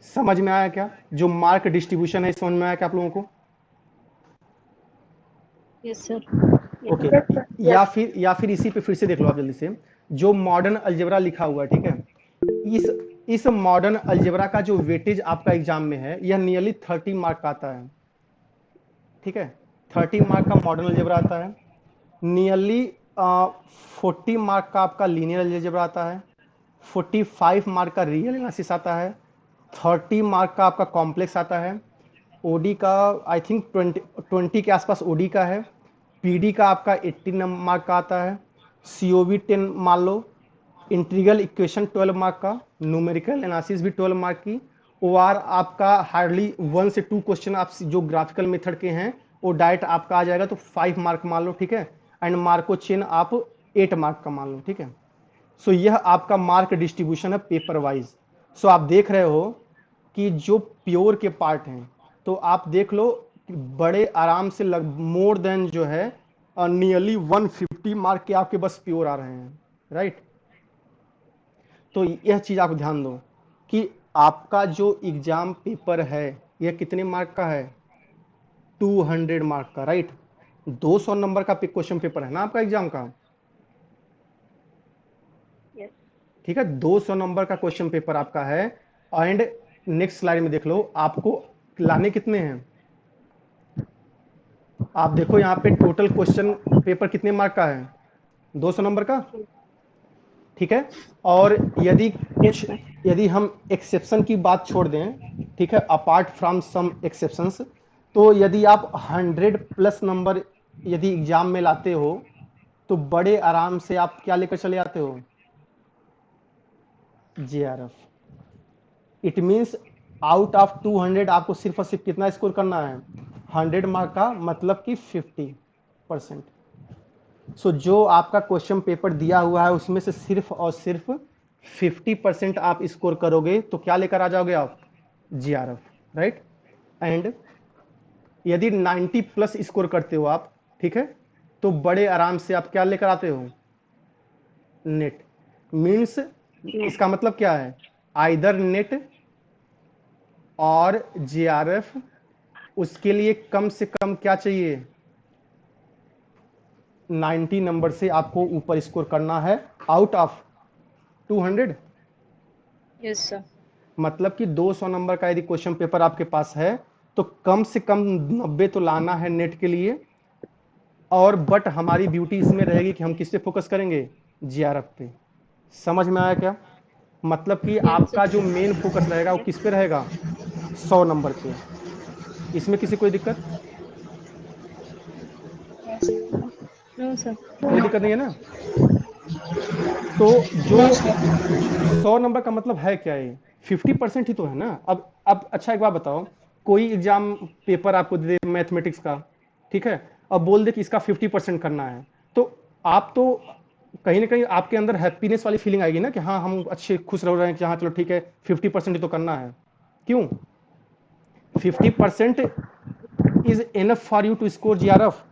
समझ में आया क्या? जो मार्क डिस्ट्रीब्यूशन है समझ में आया क्या आप लोगों को? Yes sir. ओके, या फिर इसी पे फिर से देख लो आप जल्दी से, जो मॉडर्न अलजेब्रा लिखा हुआ है, ठीक है, इस मॉडर्न अलजेब्रा का जो वेटेज आपका एग्जाम में है यह नियरली 30 मार्क का आता है, ठीक है। 30 मार्क का मॉडर्न अलजेब्रा आता है, नियरली 40 मार्क का आपका लीनियर अलजेब्रा आता है, 45 मार्क का रियल एनालिसिस आता है, 30 मार्क का आपका कॉम्प्लेक्स आता है, ओडी का आई थिंक 20 के आसपास ओडी का है, पीडी का आपका 18 मार्क का आता है, सीओवी 10 मान लो, इंटीग्रल इक्वेशन 12 मार्क का, न्यूमेरिकल एनालिसिस भी 12 मार्क की, ओआर आपका हार्डली 1 से 2 क्वेश्चन आप जो ग्राफिकल मेथड के हैं वो डायरेक्ट आपका आ जाएगा, तो 5 मार्क मान लो, ठीक है। एंड मार्को चेन आप 8 मार्क का मान लो, ठीक है। सो यह आपका मार्क डिस्ट्रीब्यूशन है पेपर वाइज। सो आप देख रहे हो कि जो प्योर के पार्ट हैं, तो आप देख लो बड़े आराम से मोर देन जो है नियरली 150 मार्क के आपके बस प्योर आ रहे हैं, राइट। तो यह चीज आप ध्यान दो कि आपका जो एग्जाम पेपर है यह कितने मार्क का है? 200 मार्क का, राइट। 200 नंबर का क्वेश्चन पेपर है ना आपका एग्जाम का, ठीक है। 200 नंबर का क्वेश्चन पेपर आपका है। एंड नेक्स्ट स्लाइड में देख लो आपको लाने कितने हैं। आप देखो यहाँ पे टोटल क्वेश्चन पेपर कितने मार्क का है? 200 नंबर का, ठीक है। और यदि हम एक्सेप्शन की बात छोड़ दें, ठीक है, अपार्ट फ्रॉम सम एक्सेप्शंस, तो यदि आप 100+ नंबर यदि एग्जाम में लाते हो तो बड़े आराम से आप क्या लेकर चले आते हो? JRF. It means out of 200 आपको सिर्फ और सिर्फ कितना स्कोर करना है? 100 मार्क का, मतलब कि 50%। सो जो आपका क्वेश्चन पेपर दिया हुआ है उसमें से सिर्फ और सिर्फ 50% आप स्कोर करोगे तो क्या लेकर आ जाओगे आप? GRF, right. एंड यदि 90 प्लस स्कोर करते हो आप, ठीक है, तो बड़े आराम से आप क्या लेकर आते हो? नेट। मीन्स इसका मतलब क्या है? आइदर नेट और जीआरएफ, उसके लिए कम से कम क्या चाहिए? 90 नंबर से आपको ऊपर स्कोर करना है आउट ऑफ 200। Yes sir. मतलब कि 200 नंबर का यदि क्वेश्चन पेपर आपके पास है तो कम से कम 90 तो लाना है नेट के लिए। और बट हमारी ब्यूटी इसमें रहेगी कि हम किस पे फोकस करेंगे? जीआरएफ पे। समझ में आया क्या? मतलब कि आपका जो मेन फोकस रहेगा वो किस पे रहेगा? 100 नंबर पे। इसमें किसी कोई दिक्कत? No sir. कोई दिक्कत नहीं है ना? तो जो नो सर। 100 नंबर का मतलब है क्या? ये 50% ही तो है ना। अब अच्छा एक बात बताओ, कोई एग्जाम पेपर आपको दे दे मैथमेटिक्स का, ठीक है, अब बोल दे कि इसका 50% करना है, तो आप तो कहीं ना कहीं आपके अंदर हैप्पीनेस वाली फीलिंग आएगी ना कि हाँ हम अच्छे खुश रह रहे हैं कि हाँ चलो ठीक है 50% ही तो करना है। क्यों? 50% is enough for you to score JRF.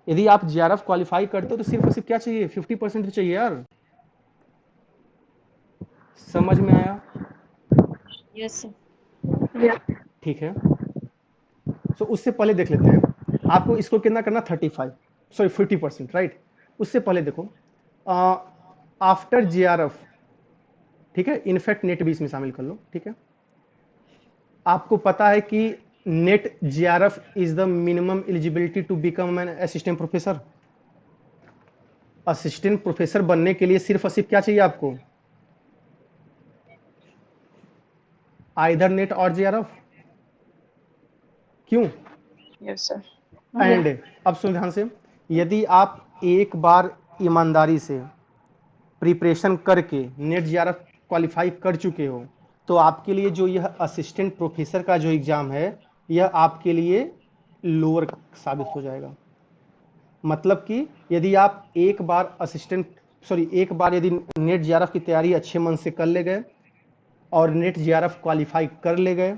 यदि आप जीआरएफ क्वालिफाई करते हो तो सिर्फ और सिर्फ क्या चाहिए? 50% चाहिए यार। समझ में आया? Yes sir. ठीक है। सो उससे पहले देख लेते हैं आपको इसको कितना करना? 35, सॉरी 50%, राइट। उससे पहले देखो आफ्टर जीआरएफ, ठीक है, इनफैक्ट नेट भी इसमें शामिल कर लो, ठीक है। आपको पता है कि NET JRF is the minimum eligibility to become an assistant professor. Assistant professor बनने के लिए सिर्फ और सिर्फ क्या चाहिए आपको? आइदर नेट और जीआरएफ। क्यों? Yes sir. एंड अब सुन ध्यान से, यदि आप एक बार ईमानदारी से प्रिपरेशन करके नेट जीआरएफ क्वालिफाई कर चुके हो तो आपके लिए जो यह असिस्टेंट प्रोफेसर का जो एग्जाम है यह आपके लिए लोअर साबित हो जाएगा। मतलब कि यदि आप एक बार यदि नेट जीआरएफ की तैयारी अच्छे मन से कर ले गए और नेट जीआरएफ क्वालिफाई कर ले गए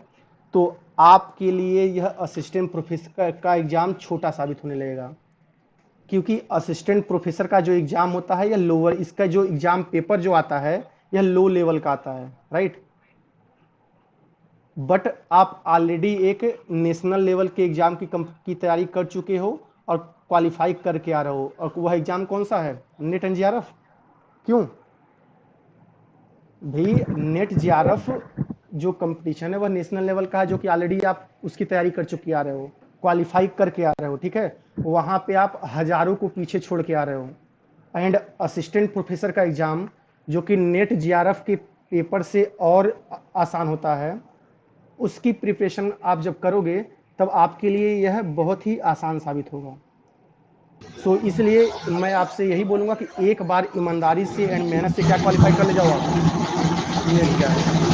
तो आपके लिए यह असिस्टेंट प्रोफेसर का एग्जाम छोटा साबित होने लगेगा। क्योंकि असिस्टेंट प्रोफेसर का जो एग्जाम होता है यह लोअर, इसका जो एग्जाम पेपर जो आता है यह लो लेवल का आता है, राइट। बट आप ऑलरेडी एक नेशनल लेवल के एग्जाम की तैयारी कर चुके हो और क्वालिफाई करके आ रहे हो, और वह एग्जाम कौन सा है? Net and GRF. क्यों भाई? नेट जीआरएफ जो कंपटीशन है वह नेशनल लेवल का है, जो कि ऑलरेडी आप उसकी तैयारी कर चुके आ रहे हो, क्वालिफाई करके आ रहे हो, ठीक है। वहां पे आप हजारों को पीछे छोड़ के आ रहे हो। एंड असिस्टेंट प्रोफेसर का एग्जाम जो कि नेट जीआरएफ के पेपर से और आसान होता है, उसकी प्रिपरेशन आप जब करोगे तब आपके लिए यह बहुत ही आसान साबित होगा। सो इसलिए मैं आपसे यही बोलूंगा कि एक बार ईमानदारी से एंड मेहनत से क्या क्वालिफाई कर ले जाओ आप? Net GRF.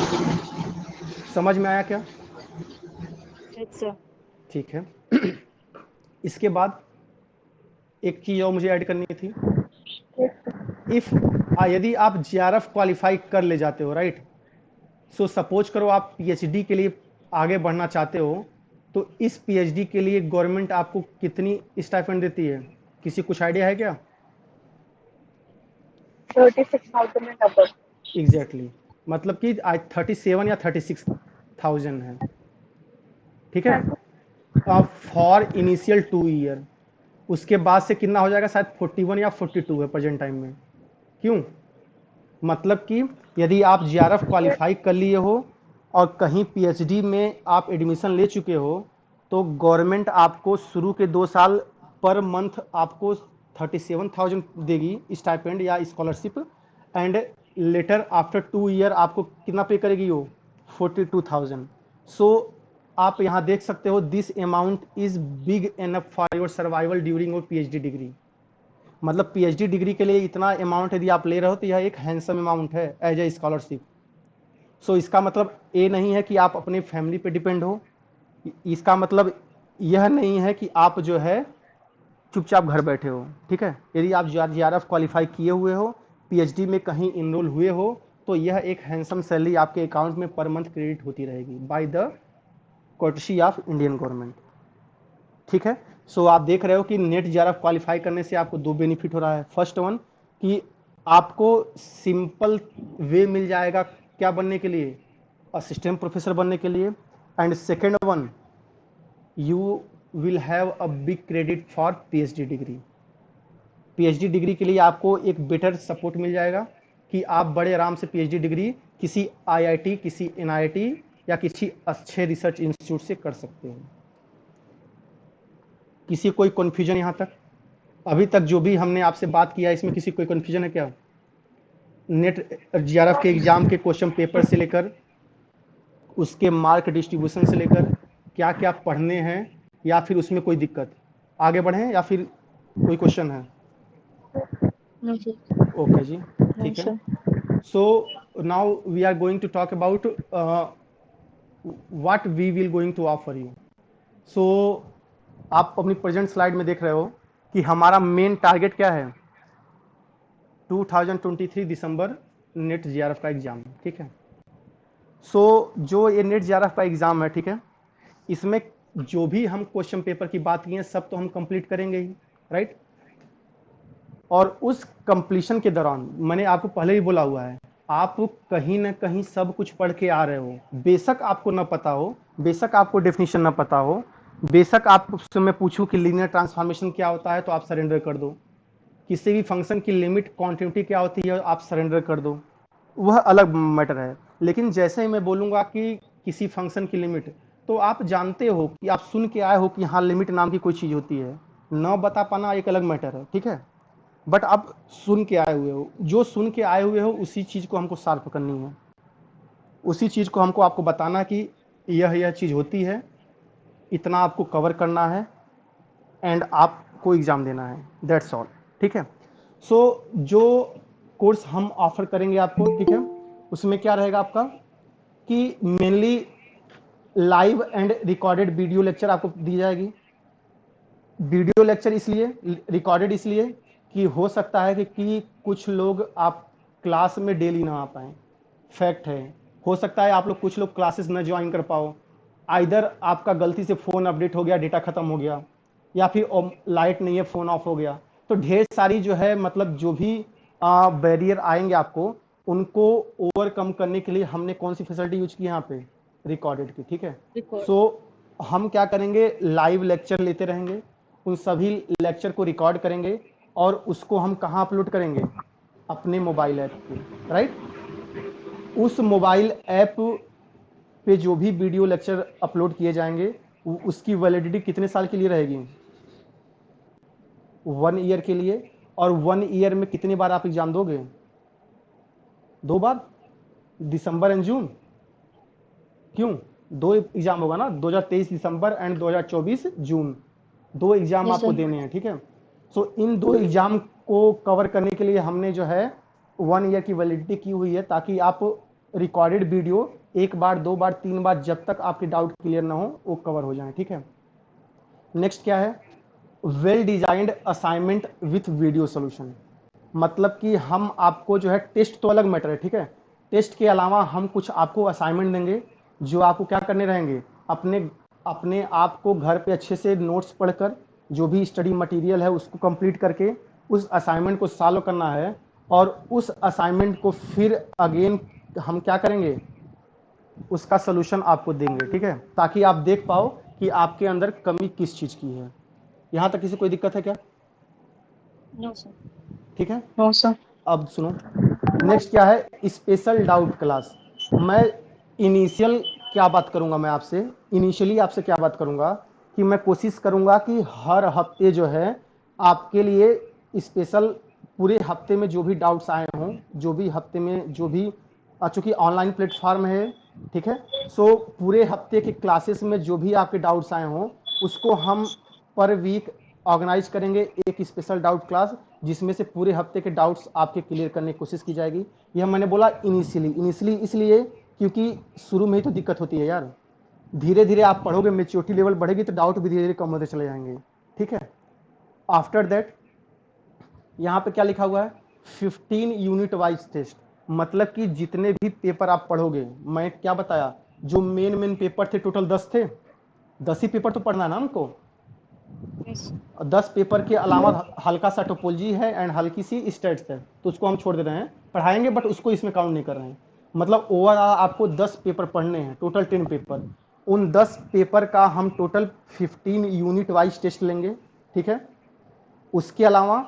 समझ में आया क्या? Yes sir. ठीक है। इसके बाद एक चीज और मुझे ऐड करनी थी। इफ यदि आप जीआरएफ क्वालिफाई कर ले जाते हो, राइट, सो सपोज करो आप पीएचडी के लिए आगे बढ़ना चाहते हो तो इस पीएचडी के लिए गवर्नमेंट आपको कितनी स्टाइपेंड देती है? किसी कुछ आइडिया है क्या? 36,000 एंड अबव। एग्जैक्टली मतलब कि 37 या 36,000 है, ठीक है, फॉर इनिशियल 2 ईयर। उसके बाद से कितना हो जाएगा? शायद 41 या 42 है प्रेजेंट टाइम में। क्यों? मतलब कि यदि आप जीआरएफ क्वालिफाई कर लिए हो और कहीं पीएचडी में आप एडमिशन ले चुके हो तो गवर्नमेंट आपको शुरू के 2 साल पर मंथ आपको 37,000 देगी स्टाइपेंड या scholarship. And later after 2 year आपको कितना पे करेगी वो? 42,000। सो आप यहाँ देख सकते हो this amount is big enough for your survival during your PhD degree. मतलब पीएचडी डिग्री के लिए इतना अमाउंट यदि आप ले रहे हो तो यह एक हैंडसम अमाउंट है एज ए स्कॉलरशिप। सो इसका मतलब ये नहीं है कि आप अपने फैमिली पे डिपेंड हो। इसका मतलब यह नहीं है कि आप जो है चुपचाप घर बैठे हो, ठीक है। यदि आप जीआरएफ क्वालिफाई किए हुए हो, पीएचडी में कहीं इनरोल हुए हो, तो यह एक हैंडसम सैलरी आपके अकाउंट में पर मंथ क्रेडिट होती रहेगी by the courtesy of Indian government, ठीक है। सो आप देख रहे हो कि नेट जीआरएफ क्वालिफाई करने से आपको दो बेनिफिट हो रहा है। फर्स्ट वन कि आपको सिंपल वे मिल जाएगा क्या बनने के लिए, असिस्टेंट प्रोफेसर बनने के लिए। And second one, you will have a big credit for PhD degree. PhD degree के लिए आपको एक बेटर सपोर्ट मिल जाएगा कि आप बड़े आराम से पीएचडी डिग्री किसी आईआईटी, किसी एनआईटी या किसी अच्छे रिसर्च इंस्टीट्यूट से कर सकते हो। किसी कोई कन्फ्यूजन यहाँ तक? अभी तक जो भी हमने आपसे बात किया इसमें किसी कोई कन्फ्यूजन है क्या? नेट जीआरएफ के एग्जाम के क्वेश्चन पेपर से लेकर उसके मार्क डिस्ट्रीब्यूशन से लेकर क्या क्या पढ़ने हैं, या फिर उसमें कोई दिक्कत? आगे बढ़ें या फिर कोई क्वेश्चन है? No, sir. ओके जी, No, ठीक है। sir. So now we are going to talk about what we will going to offer you. So आप अपनी प्रेजेंट स्लाइड में देख रहे हो कि हमारा मेन टारगेट क्या है, 2023 दिसंबर नेट जीआरएफ का एग्जाम, ठीक है। सो जो ये नेट जीआरएफ का एग्जाम है, ठीक है, इसमें जो भी हम क्वेश्चन पेपर की बात की है सब तो हम कंप्लीट करेंगे ही, राइट। और उस कंप्लीशन के दौरान मैंने आपको पहले ही बोला हुआ है, आप कहीं ना कहीं सब कुछ पढ़ के आ रहे हो। बेशक आपको ना पता हो, बेशक आपको डेफिनेशन ना पता हो, बेशक आपसे मैं पूछूं कि लीनियर ट्रांसफॉर्मेशन क्या होता है तो आप सरेंडर कर दो, किसी भी फंक्शन की लिमिट कॉन्टिन्यूटी क्या होती है आप सरेंडर कर दो, वह अलग मैटर है। लेकिन जैसे ही मैं बोलूँगा कि किसी फंक्शन की लिमिट, तो आप जानते हो कि आप सुन के आए हो कि हाँ लिमिट नाम की कोई चीज़ होती है, न बता पाना एक अलग मैटर है, ठीक है। बट आप सुन के आए हुए हो, जो सुन के आए हुए हो उसी चीज़ को हमको शार्प करनी है, उसी चीज़ को हमको आपको बताना कि यह चीज़ होती है, इतना आपको कवर करना है एंड आपको एग्ज़ाम देना है, दैट्स ऑल, ठीक है। सो जो कोर्स हम ऑफर करेंगे आपको, ठीक है, उसमें क्या रहेगा आपका कि mainly live and recorded video lecture आपको दी जाएगी। वीडियो लेक्चर इसलिए, रिकॉर्डेड इसलिए कि हो सकता है कि कुछ लोग आप क्लास में डेली ना आ पाए, फैक्ट है। हो सकता है आप लोग कुछ लोग क्लासेस न ज्वाइन कर पाओ, आइदर आपका गलती से फ़ोन अपडेट हो गया, डेटा ख़त्म हो गया, या फिर लाइट नहीं है, फ़ोन ऑफ हो गया। तो ढेर सारी जो है मतलब जो भी बैरियर आएंगे आपको, उनको ओवरकम करने के लिए हमने कौन सी फैसिलिटी यूज की यहाँ पे, रिकॉर्डेड की, ठीक है। Record. सो हम क्या करेंगे, लाइव लेक्चर लेते रहेंगे, उन सभी लेक्चर को रिकॉर्ड करेंगे और उसको हम कहाँ अपलोड करेंगे, अपने मोबाइल ऐप पे, राइट। उस मोबाइल ऐप पे जो भी वीडियो लेक्चर अपलोड किए जाएंगे उसकी वैलिडिटी कितने साल के लिए रहेगी, 1 ईयर के लिए। और 1 ईयर में कितनी बार आप एग्जाम दोगे, 2 बार, दिसंबर एंड जून। क्यों, 2 एग्जाम होगा ना, 2023 दिसंबर एंड 2024 जून, 2 एग्जाम Yes, आपको sir. देने हैं, ठीक है। सो इन 2 एग्जाम को कवर करने के लिए हमने जो है 1 ईयर की वैलिडिटी की हुई है, ताकि आप रिकॉर्डेड वीडियो 1 बार 2 बार 3 बार जब तक आपके डाउट क्लियर ना हो वो कवर हो जाए, ठीक है। नेक्स्ट क्या है, well designed assignment with video solution. मतलब कि हम आपको जो है, टेस्ट तो अलग मैटर है, ठीक है, टेस्ट के अलावा हम कुछ आपको असाइनमेंट देंगे जो आपको क्या करने रहेंगे, अपने अपने आप को घर पे अच्छे से नोट्स पढ़कर जो भी स्टडी मटेरियल है उसको कंप्लीट करके उस असाइनमेंट को सॉल्व करना है, और उस असाइनमेंट को फिर अगेन हम क्या करेंगे, उसका सोल्यूशन आपको देंगे, ठीक है, ताकि आप देख पाओ कि आपके अंदर कमी किस चीज़ की है। यहाँ तक किसी कोई दिक्कत है क्या? No, sir. ठीक है, No, sir. अब सुनो, नेक्स्ट क्या है, स्पेशल डाउट क्लास। मैं इनिशियल क्या बात करूंगा, मैं आपसे इनिशियली आपसे क्या बात करूंगा कि मैं कोशिश करूंगा कि हर हफ्ते जो है आपके लिए स्पेशल, पूरे हफ्ते में जो भी डाउट्स आए हों, जो भी हफ्ते में जो भी, चूंकि ऑनलाइन प्लेटफॉर्म है, ठीक है। सो पूरे हफ्ते के क्लासेस में जो भी आपके डाउट्स आए हों उसको हम पर वीक ऑर्गेनाइज करेंगे एक स्पेशल डाउट क्लास, जिसमें से पूरे हफ्ते के डाउट्स आपके क्लियर करने की कोशिश की जाएगी। यह मैंने बोला इनिशियली इसलिए क्योंकि शुरू में ही तो दिक्कत होती है यार, धीरे धीरे आप पढ़ोगे, मेच्योरिटी लेवल बढ़ेगी तो डाउट भी धीरे धीरे कम होते चले जाएंगे, ठीक है। आफ्टर दैट यहाँ पे क्या लिखा हुआ है, 15 यूनिट वाइज टेस्ट, मतलब कि जितने भी पेपर आप पढ़ोगे, मैं क्या बताया, जो मेन पेपर थे टोटल 10 थे, 10 ही पेपर तो पढ़ना है ना हमको। Yes. 10 पेपर के अलावा हल्का सा टोपोलॉजी है एंड हल्की सी स्टैट्स है, तो उसको हम छोड़ दे रहे हैं, पढ़ाएंगे बट उसको इसमें काउंट नहीं कर रहे हैं। मतलब ओवरऑल आपको 10 पेपर पढ़ने हैं, टोटल 10 पेपर। उन 10 पेपर का हम टोटल 15 यूनिट वाइज टेस्ट लेंगे, ठीक है। उसके अलावा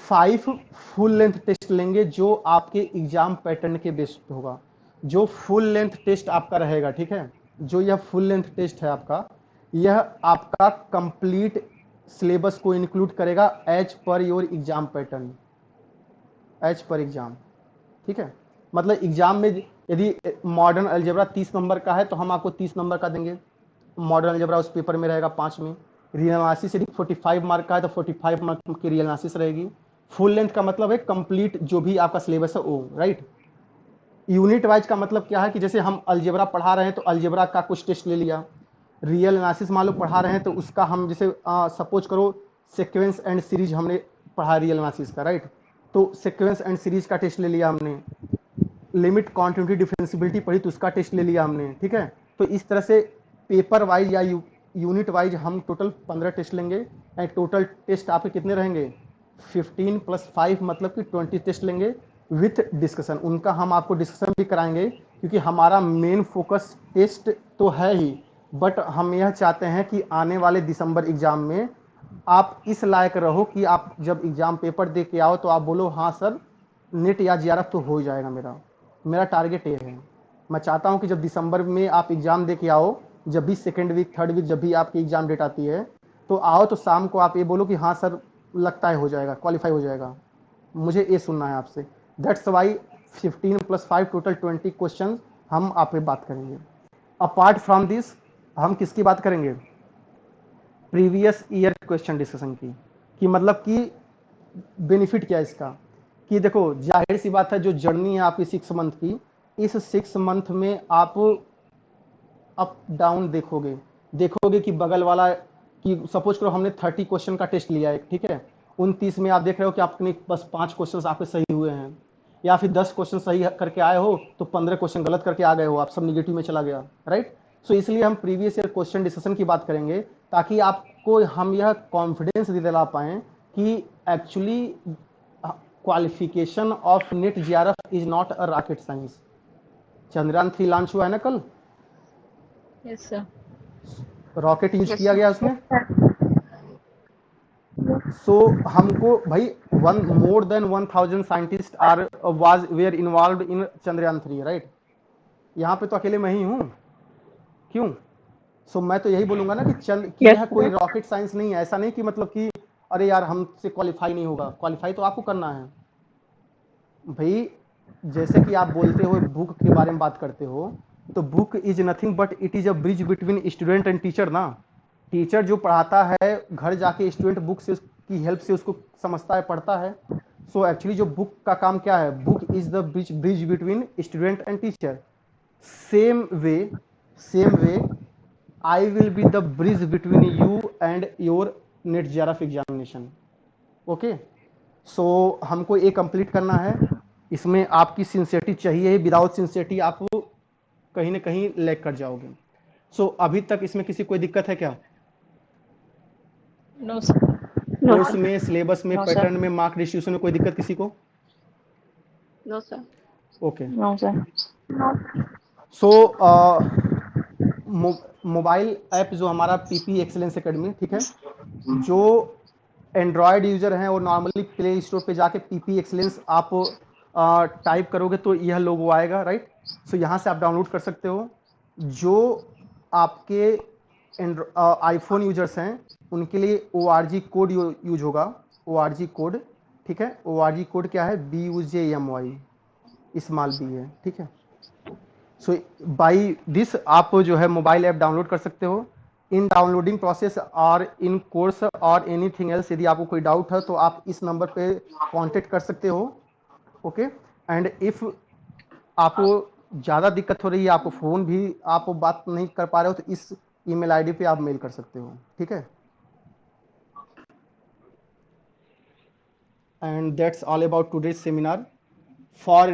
5 फुल लेंथ टेस्ट लेंगे जो आपके एग्जाम पैटर्न के बेस पे होगा। जो फुल लेंथ टेस्ट आपका रहेगा, ठीक है, जो यह फुल लेंथ टेस्ट है आपका, यह आपका कंप्लीट सिलेबस को इंक्लूड करेगा as per your exam pattern, as per exam, ठीक है। मतलब एग्जाम में यदि मॉडर्न अलजेब्रा 30 नंबर का है तो हम आपको 30 नंबर का देंगे, मॉडर्न अलजेब्रा उस पेपर में रहेगा 5 में। रियल एनालिसिस यदि 45 मार्क का है तो 45 मार्क की रियल एनालिसिस रहेगी। फुल लेंथ का मतलब है कंप्लीट जो भी आपका सिलेबस है वो, राइट। यूनिट वाइज का मतलब क्या है कि जैसे हम अलजेब्रा पढ़ा रहे हैं तो अलजेब्रा का कुछ टेस्ट ले लिया, रियल एनालिसिस मान लो पढ़ा रहे हैं तो उसका हम जैसे सपोज करो सीक्वेंस एंड सीरीज हमने पढ़ा रियल एनालिसिस का, राइट, तो सीक्वेंस एंड सीरीज का टेस्ट ले लिया हमने। लिमिट कॉन्टिन्यूटी डिफरेंसिबिलिटी पढ़ी तो उसका टेस्ट ले लिया हमने, ठीक है। तो इस तरह से पेपर वाइज या यूनिट वाइज हम टोटल 15 टेस्ट लेंगे एंड टोटल टेस्ट आपके कितने रहेंगे, 15 + 5 मतलब कि 20 टेस्ट लेंगे विथ डिस्कशन। उनका हम आपको डिस्कशन भी कराएंगे क्योंकि हमारा मेन फोकस टेस्ट तो है ही, बट हम यह चाहते हैं कि आने वाले दिसंबर एग्जाम में आप इस लायक रहो कि आप जब एग्जाम पेपर दे के आओ तो आप बोलो हाँ सर नेट या जीआरएफ तो हो जाएगा, मेरा मेरा टारगेट ये है। मैं चाहता हूं कि जब दिसंबर में आप एग्जाम दे के आओ, जब भी सेकेंड वीक थर्ड वीक जब भी आपकी एग्जाम डेट आती है तो आओ तो शाम को आप ये बोलो कि हाँ सर लगता है हो जाएगा, क्वालिफाई हो जाएगा। मुझे ये सुनना है आपसे। दैट्स वाई 15 + 5 टोटल 20 क्वेश्चन हम आप पे बात करेंगे। अपार्ट फ्रॉम दिस हम किसकी बात करेंगे, प्रीवियस ईयर क्वेश्चन डिस्कशन की। कि मतलब कि बेनिफिट क्या है इसका, कि देखो जाहिर सी बात है जो जर्नी है आपकी 6 मंथ की, इस 6 मंथ में आप अप डाउन देखोगे, देखोगे कि बगल वाला, कि सपोज करो हमने 30 क्वेश्चन का टेस्ट लिया है, ठीक है, उन 30 में आप देख रहे हो कि आपने बस 5 क्वेश्चन आपके सही हुए हैं, या फिर 10 क्वेश्चन सही करके आए हो तो 15 क्वेश्चन गलत करके आ गए हो, आप सब निगेटिव में चला गया, राइट। सो इसलिए हम प्रीवियस ईयर क्वेश्चन डिस्कशन की बात करेंगे ताकि आपको हम यह कॉन्फिडेंस दिला पाएँ कि actually qualification of NET JRF is not a rocket science. Chandrayaan 3 launch हुआ है ना कल, Yes, sir. Rocket use Yes, किया sir. गया उसमें। सो हमको भाई one more than 1000 scientist are was were involved in Chandrayaan 3, right. यहाँ पे तो अकेले मैं ही हूँ, क्यों। सो मैं तो यही बोलूंगा ना कि चंद कि Yes, यह कोई sir. रॉकेट साइंस नहीं है, ऐसा नहीं कि मतलब कि अरे यार हमसे क्वालिफाई नहीं होगा, क्वालिफाई तो आपको करना है भाई। जैसे कि आप बोलते हो बुक के बारे में बात करते हो, तो book is nothing but it is a bridge between student and teacher ना। टीचर जो पढ़ाता है घर जाके स्टूडेंट बुक से की हेल्प से उसको समझता है, पढ़ता है। सो एक्चुअली जो बुक का काम क्या है, book is the bridge between student and teacher. Same way, same way I will be the bridge between you and your NET JRF examination, okay. So हमको ये कंप्लीट करना है, इसमें आपकी सिंसियरिटी चाहिए, विदाउट सिंसियरिटी आप कहीं ना कहीं लैग कर जाओगे। सो अभी तक इसमें किसी कोई दिक्कत है क्या, No, sir. कोर्स में, सिलेबस में, No, sir. पैटर्न में, मार्क डिस्ट्रीब्यूशन में कोई दिक्कत किसी को, No, sir. Okay. No, sir. सो मोबाइल ऐप जो हमारा पीपी एक्सेलेंस एकेडमी, ठीक है, जो एंड्रॉयड यूजर हैं और नॉर्मली प्ले स्टोर पे जाके पीपी एक्सेलेंस आप टाइप करोगे तो यह लोगो आएगा, राइट। सो यहाँ से आप डाउनलोड कर सकते हो। जो आपके आईफोन यूजर्स हैं उनके लिए ORG कोड यूज होगा, ORG कोड, ठीक है। ORG कोड क्या है, BUJMY, स्मॉल बी है, ठीक है। सो बाई दिस आप जो है मोबाइल ऐप डाउनलोड कर सकते हो। इन डाउनलोडिंग प्रोसेस और इन कोर्स और एनीथिंग एल्स यदि आपको कोई डाउट है तो आप इस नंबर पे कांटेक्ट कर सकते हो, ओके। एंड इफ आपको ज़्यादा दिक्कत हो रही है, आपको फ़ोन भी आप बात नहीं कर पा रहे हो, तो इस ईमेल आईडी पे आप मेल कर सकते हो, ठीक है। and that's all about today's seminar. For